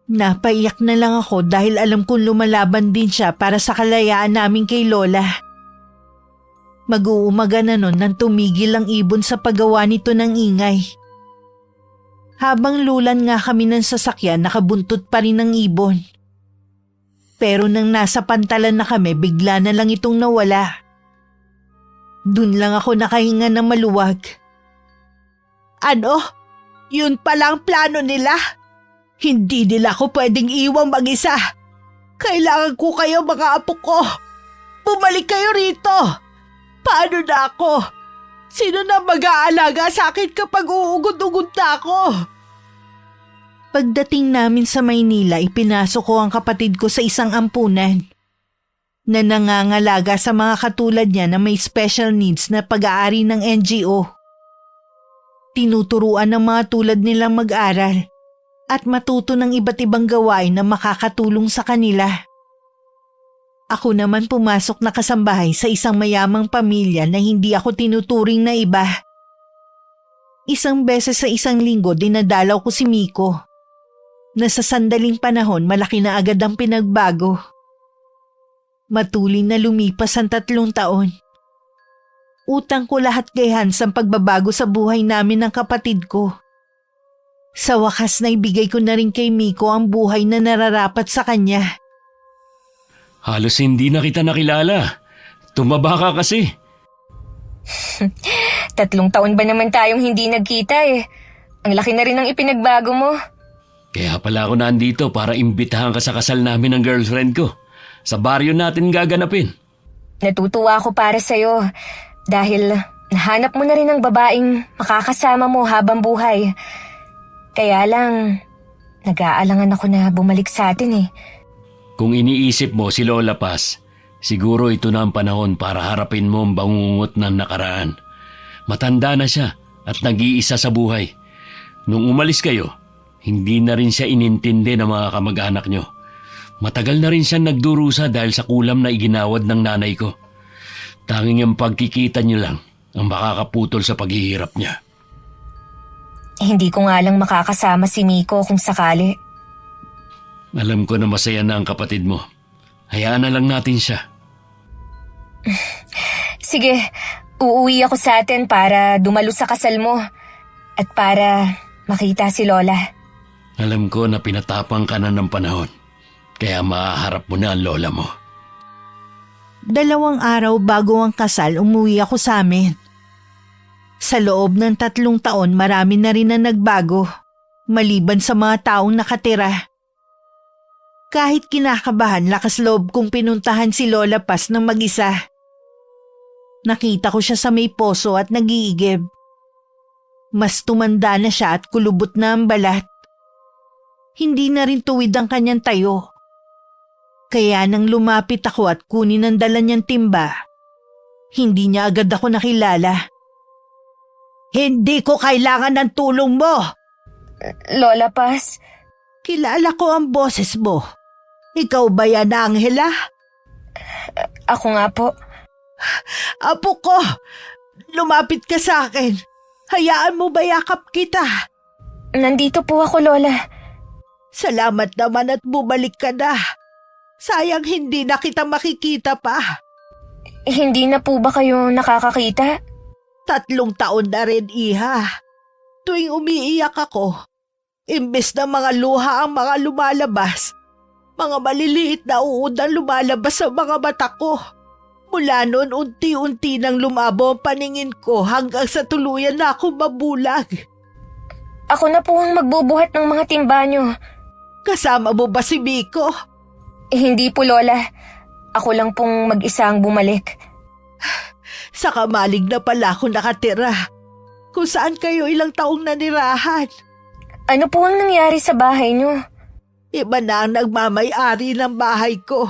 Napaiyak na lang ako dahil alam kong lumalaban din siya para sa kalayaan namin kay Lola. Mag-uumaga na nun nang tumigil ang ibon sa paggawa nito ng ingay. Habang lulan nga kami ng sasakyan, nakabuntot pa rin ang ibon. Pero nang nasa pantalan na kami, bigla na lang itong nawala. Dun lang ako nakahinga ng maluwag. Ano? Yun pala ang plano nila? Hindi nila ako pwedeng iwang mag-isa. Kailangan ko kayo mga apo ko. Bumalik kayo rito. Paano na ako? Sino na mag-aalaga sa akin kapag uugod-ugod na ako? Pagdating namin sa Maynila, ipinasok ko ang kapatid ko sa isang ampunan na nangangalaga sa mga katulad niya na may special needs na pag-aari ng NGO. Tinuturuan ng mga tulad nilang mag-aral at matuto ng iba't ibang gawain na makakatulong sa kanila. Ako naman pumasok na kasambahay sa isang mayamang pamilya na hindi ako tinuturing na iba. Isang beses sa isang linggo dinadalaw ko si Miko. Na sa sandaling panahon malaki na agad ang pinagbago. Matuloy na lumipas ang 3 taon. Utang ko lahat kay Hans ang pagbabago sa buhay namin ng kapatid ko. Sa wakas na ibigay ko na rin kay Miko ang buhay na nararapat sa kanya. Halos hindi na kita nakilala. Tumaba ka kasi. 3 taon ba naman tayong hindi nagkita eh. Ang laki na rin ng ipinagbago mo. Kaya pala ako nandito para imbitahan ka sa kasal namin ng girlfriend ko. Sa baryo natin gaganapin. Natutuwa ako para sa'yo dahil nahanap mo na rin ang babaeng makakasama mo habang buhay. Kaya lang, nag-aalangan ako na bumalik sa atin eh. Kung iniisip mo si Lola Paz, siguro ito na ang panahon para harapin mo ang bangungot ng nakaraan. Matanda na siya at nag-iisa sa buhay. Nung umalis kayo, hindi na rin siya inintindi ng mga kamag-anak nyo. Matagal na rin siya nagdurusa dahil sa kulam na iginawad ng nanay ko. Tanging ang pagkikita nyo lang ang makakaputol sa paghihirap niya. Hindi ko nga lang makakasama si Miko kung sakali. Alam ko na masaya na ang kapatid mo. Hayaan na lang natin siya. Sige, uuwi ako sa atin para dumalo sa kasal mo at para makita si Lola. Alam ko na pinatapang ka na ng panahon, kaya maaharap mo na ang lola mo. 2 araw bago ang kasal, umuwi ako sa amin. Sa loob ng 3 taon, marami na rin na nagbago, maliban sa mga taong nakatira. Kahit kinakabahan, lakas loob kong pinuntahan si Lola Paz ng mag-isa. Nakita ko siya sa may poso at nag-iigib. Mas tumanda na siya at kulubot na ang balat. Hindi na rin tuwid ang kanyang tayo. Kaya nang lumapit ako at kunin ang dala niyang timba, hindi niya agad ako nakilala. Hindi ko kailangan ng tulong mo! Lola Paz? Kilala ko ang boses mo. Ikaw ba yan, Angela? Ako nga po. Apo ko! Lumapit ka sa akin. Hayaan mo ba yakap kita? Nandito po ako, Lola. Salamat naman at bumalik ka na. Sayang hindi na kita makikita pa. Hindi na po ba kayo nakakakita? 3 taon na rin, Iha. Tuwing umiiyak ako, imbes na mga luha ang mga lumalabas, mga maliliit na uod ang lumalabas sa mga mata ko. Mula noon, unti-unti nang lumabo ang paningin ko hanggang sa tuluyan na ako mabulag. Ako na po ang magbubuhat ng mga timba nyo. Kasama mo ba si Miko? Hindi po, Lola. Ako lang pong mag-isang bumalik. Sa kamalig na pala ako nakatira. Kung saan kayo ilang taong nanirahan. Ano po ang nangyari sa bahay nyo? Iba na ang nagmamay-ari ng bahay ko.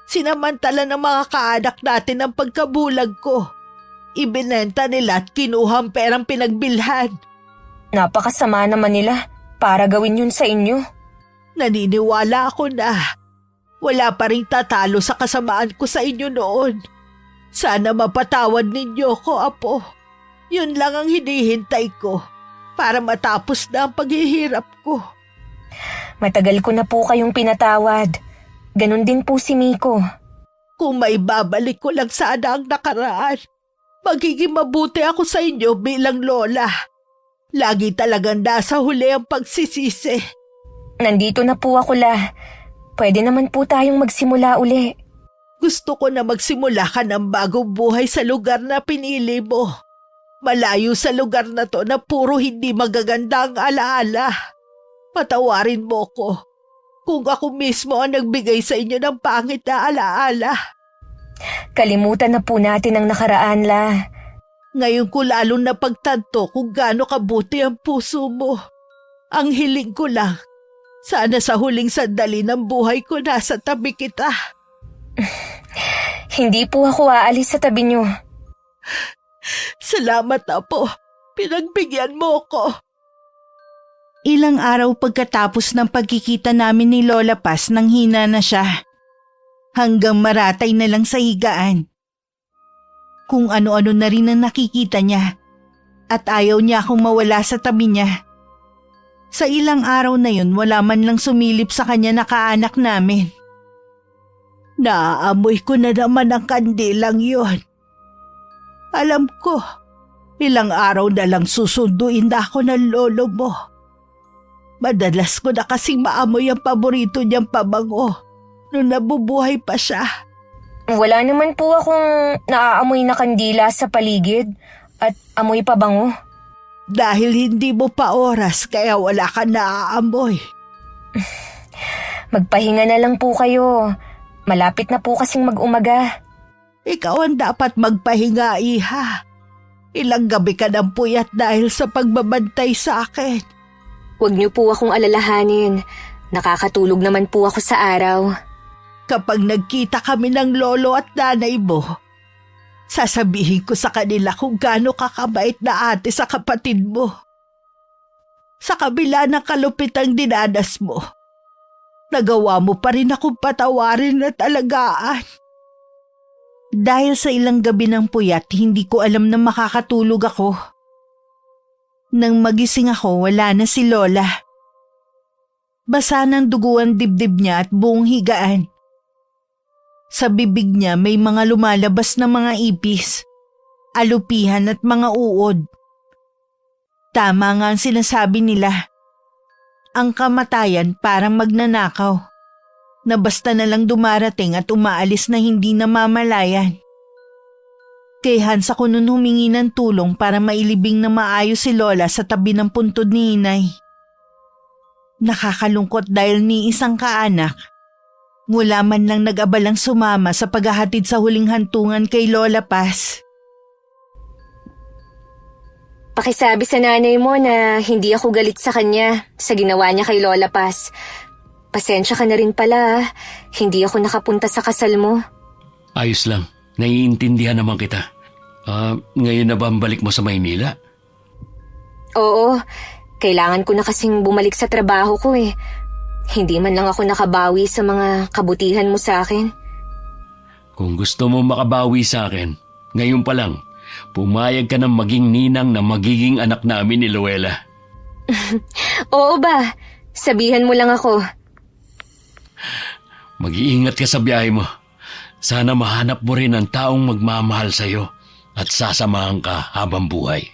Sinamantala ng mga kaanak natin ang pagkabulag ko. Ibinenta nila at kinuha ang perang pinagbilhan. Napakasama naman nila para gawin yun sa inyo. Naniniwala ako na wala pa ring tatalo sa kasamaan ko sa inyo noon. Sana mapatawad ninyo ko, Apo. Yun lang ang hinihintay ko para matapos na ang paghihirap ko. Matagal ko na po kayong pinatawad. Ganon din po si Miko. Kung may babalik ko lang sana ang nakaraan, magiging mabuti ako sa inyo bilang lola. Lagi talagang nasa huli ang pagsisisi. Nandito na po ako, La. Pwede naman po tayong magsimula uli. Gusto ko na magsimula ka ng bagong buhay sa lugar na pinili mo. Malayo sa lugar na to na puro hindi magaganda ang alaala. Patawarin mo ko kung ako mismo ang nagbigay sa inyo ng pangit na alaala. Kalimutan na po natin ang nakaraan, La. Ngayon ko lalong napagtanto kung gaano kabuti ang puso mo. Ang hiling ko lang, Sana sa huling sandali ng buhay ko nasa tabi kita. Hindi po ako aalis sa tabi niyo. Salamat, Apo. Pinagbigyan mo ko. Ilang araw pagkatapos ng pagkikita namin ni Lola Paz nang hina na siya. Hanggang maratay na lang sa higaan. Kung ano-ano na rin ang nakikita niya. At ayaw niya akong mawala sa tabi niya. Sa ilang araw na yun, wala man lang sumilip sa kanya na kaanak namin. Naaamoy ko na naman ang kandilang yun. Alam ko, ilang araw na lang susunduin na ako ng lolo mo. Madalas ko na kasing maamoy ang paborito niyang pabango nung nabubuhay pa siya. Wala naman po akong naaamoy na kandila sa paligid at amoy pabango. Dahil hindi mo pa oras kaya wala ka naaamoy. Magpahinga na lang po kayo. Malapit na po kasing mag-umaga. Ikaw ang dapat magpahinga, iha. Ilang gabi ka ng puyat dahil sa pagbabantay sa akin. Huwag niyo po akong alalahanin. Nakakatulog naman po ako sa araw. Kapag nagkita kami ng lolo at nanay mo, sasabihin ko sa kanila kung gaano kakabait na ate sa kapatid mo. Sa kabila ng kalupitang dinadas mo, nagawa mo pa rin akong patawarin at alagaan. Dahil sa ilang gabi ng puyat, hindi ko alam na makakatulog ako. Nang magising ako, wala na si Lola. Basa ng dugo ang dibdib niya at buong higaan. Sa bibig niya may mga lumalabas na mga ipis, alupihan at mga uod. Tama nga ang sinasabi nila. Ang kamatayan parang magnanakaw, na basta na lang dumarating at umaalis na hindi namamalayan. Kay Hans ako nun humingi ng tulong para mailibing na maayos si Lola sa tabi ng puntod ni Inay. Nakakalungkot dahil ni isang kaanak. Wala man lang nag-abalang sumama sa paghahatid sa huling hantungan kay Lola Paz. Pakisabi sa nanay mo na hindi ako galit sa kanya sa ginawa niya kay Lola Paz. Pasensya ka na rin pala. Hindi ako nakapunta sa kasal mo. Ayos lang. Naiintindihan naman kita. Ngayon na ba ang balik mo sa Maynila? Oo. Kailangan ko na kasing bumalik sa trabaho ko eh. Hindi man lang ako nakabawi sa mga kabutihan mo sa akin. Kung gusto mo makabawi sa akin, ngayon pa lang, pumayag ka ng maging ninang na magiging anak namin ni Luella. Oo ba? Sabihan mo lang ako. Mag-iingat ka sa biyahe mo. Sana mahanap mo rin ang taong magmamahal sa'yo at sasamahan ka habang buhay.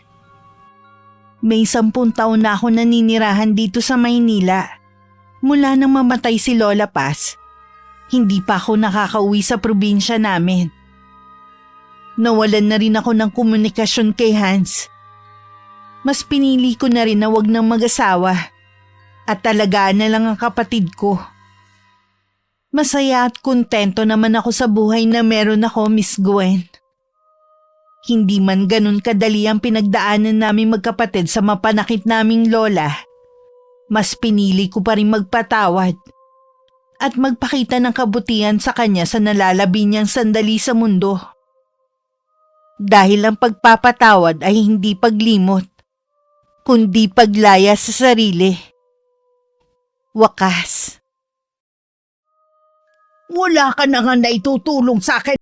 May 10 taon na ako naninirahan dito sa Maynila. Mula nang mamatay si Lola Paz, hindi pa ako nakakauwi sa probinsya namin. Nawalan na rin ako ng komunikasyon kay Hans. Mas pinili ko na rin na wag nang mag-asawa at talagaan na lang ang kapatid ko. Masaya at kontento naman ako sa buhay na meron ako, Miss Gwen. Hindi man ganun kadali ang pinagdaanan namin magkapatid sa mapanakit naming lola. Mas pinili ko pa rin magpatawad at magpakita ng kabutihan sa kanya sa nalalabi niyang sandali sa mundo. Dahil ang pagpapatawad ay hindi paglimot, kundi paglaya sa sarili. Wakas. Wala ka na nga naitutulong sa akin.